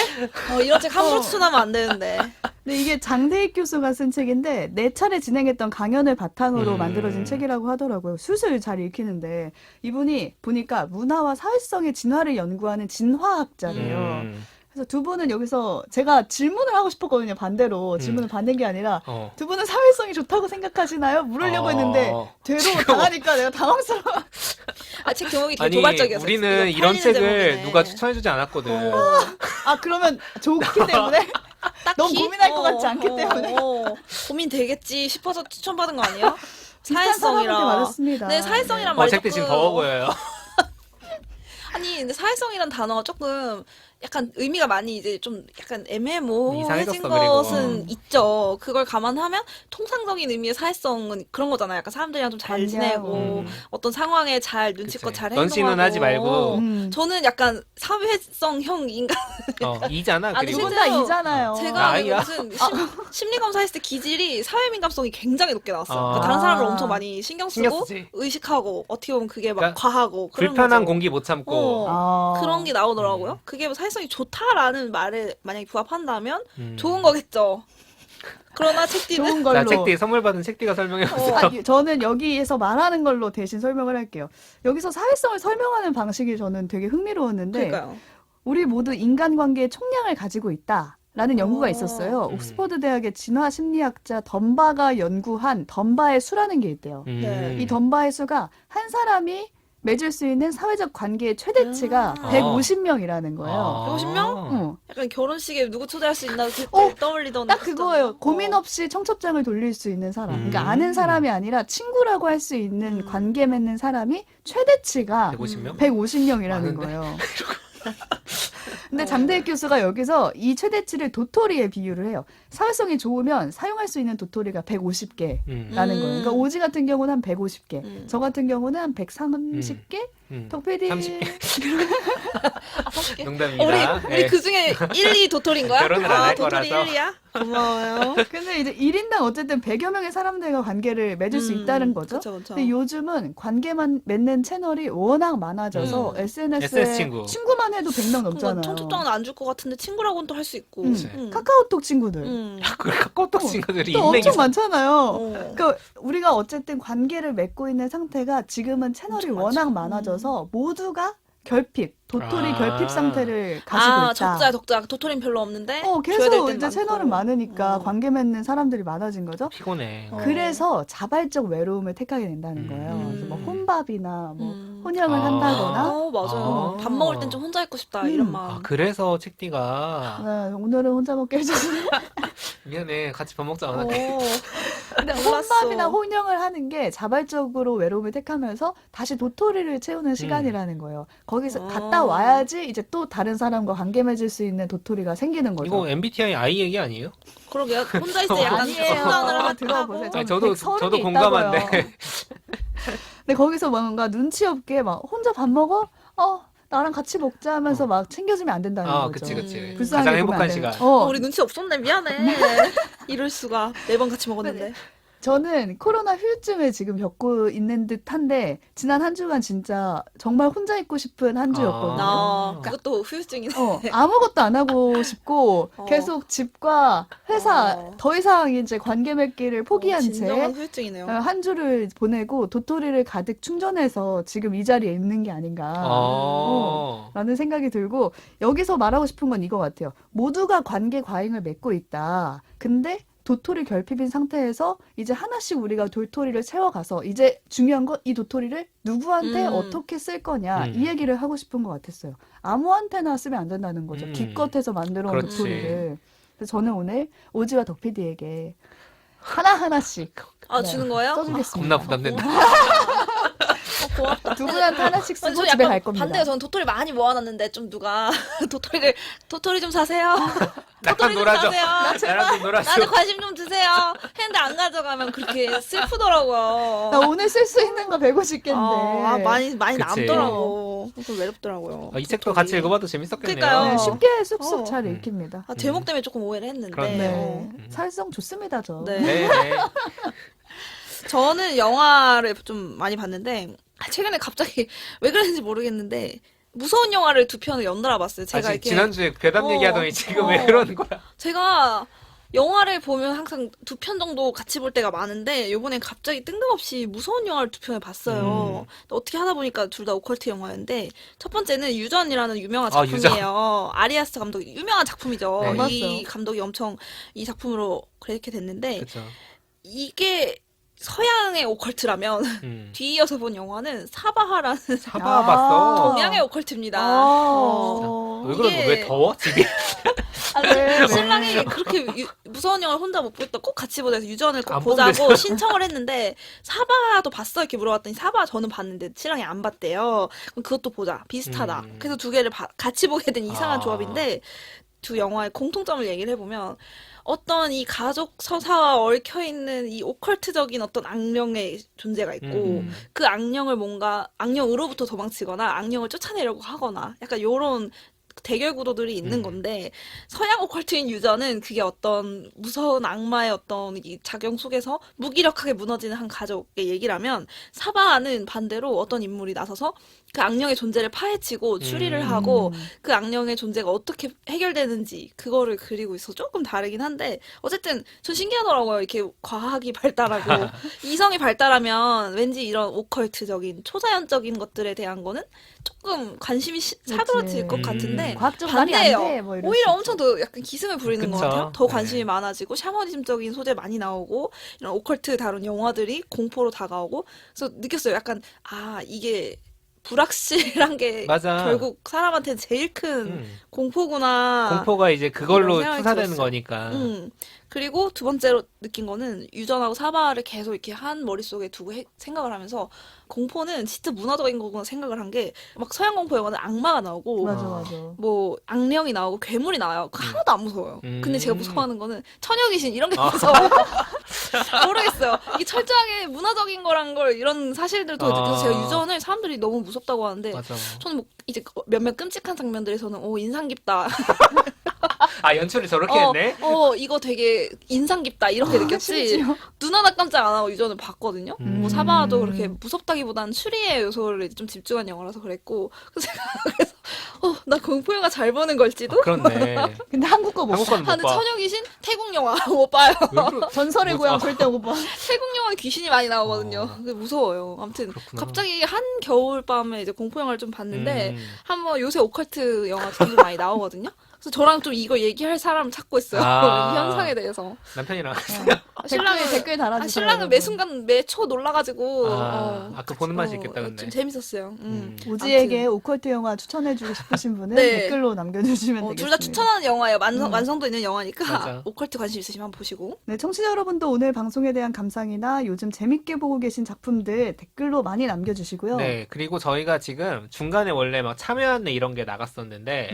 이런 책 함부로 추천하면 안 되는데. 근데 이게 장대익 교수가 쓴 책인데 4차례 진행했던 강연을 바탕으로 만들어진 책이라고 하더라고요. 술술 잘 읽히는데 이분이 보니까 문화와 사회성의 진화를 연구하는 진화학자래요. 그래서 두 분은 여기서 제가 질문을 하고 싶었거든요. 반대로 질문을 받는 게 아니라 두 분은 사회성이 좋다고 생각하시나요? 물으려고 했는데 되로 당하니까 내가 당황스러워. 책 제목이 되게 아니, 도발적이었어요. 우리는 이거 이런 팔리는 책을 제목이네. 누가 추천해주지 않았거든. 아 그러면 좋기 때문에 딱히? 너무 고민할 것 같지 않기 때문에 고민 되겠지 싶어서 추천받은 거 아니에요? 비슷한 사람한테 사회성이라. 받았습니다. 네, 사회성이란 말이 책 대신 더워 보여요. 아니, 근데 사회성이란 단어가 조금 약간 의미가 많이 이제 좀 약간 애매모호해진 이상해졌어, 것은 그리고. 있죠. 그걸 감안하면 통상적인 의미의 사회성은 그런 거잖아요. 약간 사람들이랑 좀 잘 지내고 관계하고. 어떤 상황에 잘 눈치껏 그치. 잘 행동하고. 넌씨는 하지 말고. 저는 약간 사회성형 인간. 이잖아. 아니, 그리고 두 분 실제로 다 이잖아요. 제가 아이야. 무슨 심리검사 했을 때 기질이 사회민감성이 굉장히 높게 나왔어요. 그러니까 아. 다른 사람을 엄청 많이 신경 신경 쓰고 쓰지. 의식하고 어떻게 보면 그게 막 그러니까 과하고 그런 불편한 거죠. 공기 못 참고. 그런 게 나오더라고요. 그게 뭐 사회성이 좋다라는 말에 만약에 부합한다면 음. 좋은 거겠죠. 그러나 책디는 좋은 걸로. 자, 책뒤 선물 받은 책뒤가 설명해보세요. 아, 저는 여기에서 말하는 걸로 대신 설명을 할게요. 여기서 사회성을 설명하는 방식이 저는 되게 흥미로웠는데 그러니까요. 우리 모두 인간관계의 총량을 가지고 있다. 라는 연구가 있었어요. 음. 옥스퍼드 대학의 진화 심리학자 덤바가 연구한 덤바의 수라는 게 있대요. 네. 이 덤바의 수가 한 사람이 맺을 수 있는 사회적 관계의 최대치가 아. 150명이라는 거예요. 150명? 어. 약간 결혼식에 누구 초대할 수 있나 그때 떠올리던 딱 그거예요. 고민 어. 없이 청첩장을 돌릴 수 있는 사람. 그러니까 아는 사람이 아니라 친구라고 할 수 있는 관계 맺는 사람이 최대치가 150명? 150명이라는 많은데? 거예요. 근데 장대익 교수가 여기서 이 최대치를 도토리에 비유를 해요. 사회성이 좋으면 사용할 수 있는 도토리가 150개라는 거예요. 그러니까 오지 같은 경우는 한 150개, 저 같은 경우는 한 130개? 덕PD 30개. 아, 30개? 농담입니다. 우리 네. 그 중에 1, 2 도토리인 거야? 결혼을 안할 도토리 거라서. 1, 2야? 고마워요. 근데 이제 1인당 어쨌든 100여 명의 사람들과 관계를 맺을 수 있다는 거죠. 그쵸, 그쵸. 근데 요즘은 관계만 맺는 채널이 워낙 많아져서 SNS에 SNS 친구. 만 해도 100명 넘잖아요. 청첩장은 안 줄 것 같은데 친구라고는 또 할 수 있고. 카카오톡 친구들. 그 카카오톡 친구들이 또 인맥이 엄청 많잖아요. 어. 그러니까 우리가 어쨌든 관계를 맺고 있는 상태가 지금은 채널이 엄청 워낙 많죠. 많아져서 모두가 결핍, 도토리 아. 결핍 상태를 가지고 있다. 적자. 도토리는 별로 없는데. 줘야 될 계속 땐 이제 많고. 채널은 많으니까 관계 맺는 사람들이 많아진 거죠. 피곤해. 그래서 자발적 외로움을 택하게 된다는 거예요. 그래서 뭐 혼밥이나 뭐 혼영을 아. 한다거나. 맞아요. 아. 밥 먹을 땐 좀 혼자 있고 싶다 이런 마음. 아, 그래서 책띠가 네, 오늘은 혼자 먹게 해주세요. 미안해 같이 밥 먹자 안 오. 할게. 근데 몰랐어. 혼밥이나 혼영을 하는 게 자발적으로 외로움을 택하면서 다시 도토리를 채우는 시간이라는 거예요. 거기서 갔다 와야지 이제 또 다른 사람과 관계 맺을 수 있는 도토리가 생기는 거죠. 이거 MBTI I 얘기 아니에요? 그러게요. 혼자 있을 때 약간 아니에요. 성장을 들어보세요. 아니, 저는 저도 130이 공감한데. 있다고요. 근데 거기서 뭔가 눈치 없게 막 혼자 밥 먹어? 나랑 같이 먹자 하면서 막 챙겨주면 안 된다는 아, 거죠. 그치. 불쌍하게 가장 보면 안 행복한 되는 시간. 거죠. 우리 눈치 없었네. 미안해. 이럴 수가. 매번 같이 먹었는데. 저는 코로나 후유증을 지금 겪고 있는 듯한데 지난 한 주간 진짜 정말 혼자 있고 싶은 한 주였거든요. 그것도 후유증이네. 아무것도 안 하고 싶고 계속 집과 회사 어. 더 이상 이제 관계 맺기를 포기한 진정한 채 후유증이네요. 한 주를 보내고 도토리를 가득 충전해서 지금 이 자리에 있는 게 아닌가 라는 생각이 들고 여기서 말하고 싶은 건 이거 같아요. 모두가 관계 과잉을 맺고 있다. 근데 도토리 결핍인 상태에서 이제 하나씩 우리가 도토리를 채워가서 이제 중요한 건 이 도토리를 누구한테 어떻게 쓸 거냐 이 얘기를 하고 싶은 것 같았어요. 아무한테나 쓰면 안 된다는 거죠. 기껏해서 만들어 온 그렇지. 도토리를. 그래서 저는 오늘 오지와 덕PD에게 하나하나씩 주는 거예요? 써주겠습니다. 겁나 부담된다. 고맙다. 두 분한테 하나씩 쓰고 저 집에 약간 갈 겁니다. 반대요. 저는 도토리 많이 모아놨는데 좀 누가 도토리 좀 사세요. 나랑 도토리 좀 놀아줘. 사세요. 나랑 좀 놀아줘. 나한테 관심 좀 주세요. 했는데 안 가져가면 그렇게 슬프더라고요. 나 오늘 쓸 수 있는 거 150개인데. 많이 그치. 남더라고. 좀 외롭더라고요. 이 책도 도토리. 같이 읽어봐도 재밌었겠네요. 그러니까요. 네, 쉽게 쑥쑥 어. 잘 읽힙니다. 제목 때문에 조금 오해를 했는데. 그렇네요. 네. 음. 사회성 좋습니다, 저. 네. 네, 네. 저는 영화를 좀 많이 봤는데 최근에 갑자기 왜 그랬는지 모르겠는데 무서운 영화를 2편을 연달아 봤어요. 제가 이렇게 지난주에 괴담 어, 얘기하더니 지금 어. 왜 그러는 거야? 제가 영화를 보면 항상 2편 정도 같이 볼 때가 많은데 요번엔 갑자기 뜬금없이 무서운 영화를 2편을 봤어요. 어떻게 하다 보니까 둘 다 오컬트 영화였는데 첫 번째는 유전이라는 유명한 아, 유전. 작품이에요. 아리아스트 감독 유명한 작품이죠. 네. 맞죠. 이 감독이 엄청 이 작품으로 그렇게 됐는데 그쵸. 이게 서양의 오컬트라면 뒤이어서 본 영화는 사바하라는 사바 아. 봤어. 동양의 오컬트입니다. 왜 그러는 거야? 왜 더워? 집이? 아, 네, 신랑이 그렇게 무서운 영화를 혼자 못 보겠다 꼭 같이 보자 해서 유전을 꼭 안 보자고 본대잖아. 신청을 했는데 사바도 봤어? 이렇게 물어봤더니 사바 저는 봤는데 신랑이 안 봤대요. 그럼 그것도 보자. 비슷하다. 그래서 두 개를 같이 보게 된 이상한 아. 조합인데 두 영화의 공통점을 얘기를 해보면 어떤 이 가족 서사와 얽혀있는 이 오컬트적인 어떤 악령의 존재가 있고 그 악령을 뭔가 악령으로부터 도망치거나 악령을 쫓아내려고 하거나 약간 요런 대결 구도들이 있는 건데 서양 오컬트인 유저는 그게 어떤 무서운 악마의 어떤 이 작용 속에서 무기력하게 무너지는 한 가족의 얘기라면 사바는 반대로 어떤 인물이 나서서 그 악령의 존재를 파헤치고 추리를 하고 그 악령의 존재가 어떻게 해결되는지 그거를 그리고 있어서 조금 다르긴 한데 어쨌든 전 신기하더라고요. 이렇게 과학이 발달하고 이성이 발달하면 왠지 이런 오컬트적인 초자연적인 것들에 대한 거는 조금 관심이 사그러질 것 같은데 과학적 말이 안 반대예요. 돼. 뭐 이럴 오히려 수 엄청 더 약간 기승을 부리는 것 그쵸. 같아요. 더 네. 관심이 많아지고 샤머니즘적인 소재 많이 나오고 이런 오컬트 다룬 영화들이 공포로 다가오고 그래서 느꼈어요. 약간 이게 불확실한 게 맞아. 결국 사람한테 제일 큰 공포구나. 공포가 이제 그걸로 이런 생각이 투사되는 들었어요. 거니까. 그리고 두 번째로 느낀 거는 유전하고 사바를 계속 이렇게 한 머릿속에 두고 생각을 하면서 공포는 진짜 문화적인 거구나 생각을 한 게 막 서양 공포 영화는 악마가 나오고 맞아, 맞아. 뭐 악령이 나오고 괴물이 나와요. 그거 하나도 안 무서워요. 근데 제가 무서워하는 거는 처녀 귀신 이런 게 무서워요. 모르겠어요. 이게 철저하게 문화적인 거란 걸 이런 사실들도 느껴서 제가 유전을 사람들이 너무 무섭다고 하는데 맞아. 저는 뭐 이제 몇몇 끔찍한 장면들에서는 인상 깊다. 아, 연출을 저렇게 했네? 이거 되게 인상 깊다 이런 게 느꼈지. 눈 하나 깜짝 안 하고 유전을 봤거든요. 뭐 사바도 그렇게 무섭다기보다는 추리의 요소를 좀 집중한 영화라서 그랬고 그래서 제가 그래서 나 공포 영화 잘 보는 걸지도. 그렇네. 근데 한국 거 못 봐. 한국 거는 못 하는 봐. 처녀 귀신 태국 영화 못 봐요. 전설의 고향 절대 못 봐. 태국 영화는 귀신이 많이 나오거든요. 근데 무서워요. 아무튼 그렇구나. 갑자기 한 겨울 밤에 이제 공포 영화를 좀 봤는데 한번 요새 오컬트 영화 좀 많이 나오거든요. 그래서 저랑 좀 이거 얘기할 사람 찾고 있어요. 이 현상에 대해서. 남편이랑. 신랑이 댓글 달아주세요. 신랑은 매 순간 매 초 놀라가지고 그 보는 맛이 있겠다, 근데. 좀 재밌었어요. 우지에게 오컬트 영화 추천해주고 싶으신 분은 네. 댓글로 남겨주시면 되겠습니다. 둘 다 추천하는 영화예요. 완성도 있는 영화니까 맞아. 오컬트 관심 있으시면 한번 보시고. 네, 청취자 여러분도 오늘 방송에 대한 감상이나 요즘 재밌게 보고 계신 작품들 댓글로 많이 남겨주시고요. 네, 그리고 저희가 지금 중간에 원래 막 참여 안내 이런 게 나갔었는데,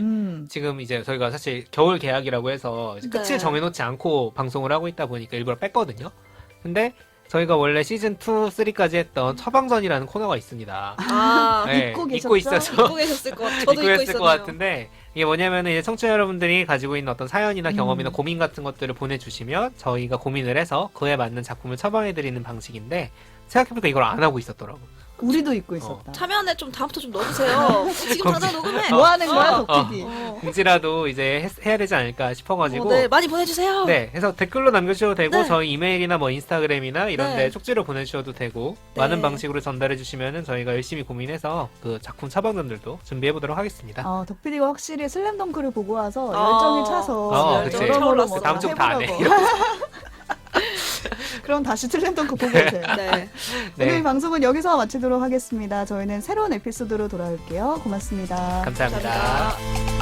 지금 이제 저희가 사실 겨울 계약이라고 해서 이제 끝을 네. 정해놓지 않고 방송을 하고 있다 보니까 일부러 뺐거든요. 근데 저희가 원래 시즌 2, 3까지 했던 처방전이라는 코너가 있습니다. 네, 잊고 잊고 계셨죠? 있어서. 잊고 계셨을 것 같아요. 저도 잊고 잊고 있을 있었네요. 것 같은데 이게 뭐냐면은 이제 청취자 여러분들이 가지고 있는 어떤 사연이나 경험이나 고민 같은 것들을 보내주시면 저희가 고민을 해서 그에 맞는 작품을 처방해드리는 방식인데 생각해보니까 이걸 안 하고 있었더라고. 우리도 잊고 있었다. 참여안에 좀 다음부터 좀 넣어주세요. 지금 당장 녹음해. 뭐 하는 거야, 덕TV? 공지라도 이제 해야 되지 않을까 싶어가지고. 네, 많이 보내주세요. 네, 해서 댓글로 남겨주셔도 되고 네. 저희 이메일이나 뭐 인스타그램이나 이런데 네. 쪽지로 보내주셔도 되고 네. 많은 방식으로 전달해 주시면은 저희가 열심히 고민해서 그 작품 처방전들도 준비해 보도록 하겠습니다. 덕PD가 확실히 슬램덩크를 보고 와서 열정이 차서 그치. 여러모로 뭐 다음 주부터 안 해. 해보려고. 그럼 다시 슬램덩크 보고 오세요. 네. 오늘 네, 방송은 여기서 마치도록 하겠습니다. 저희는 새로운 에피소드로 돌아올게요. 고맙습니다. 감사합니다. 감사합니다.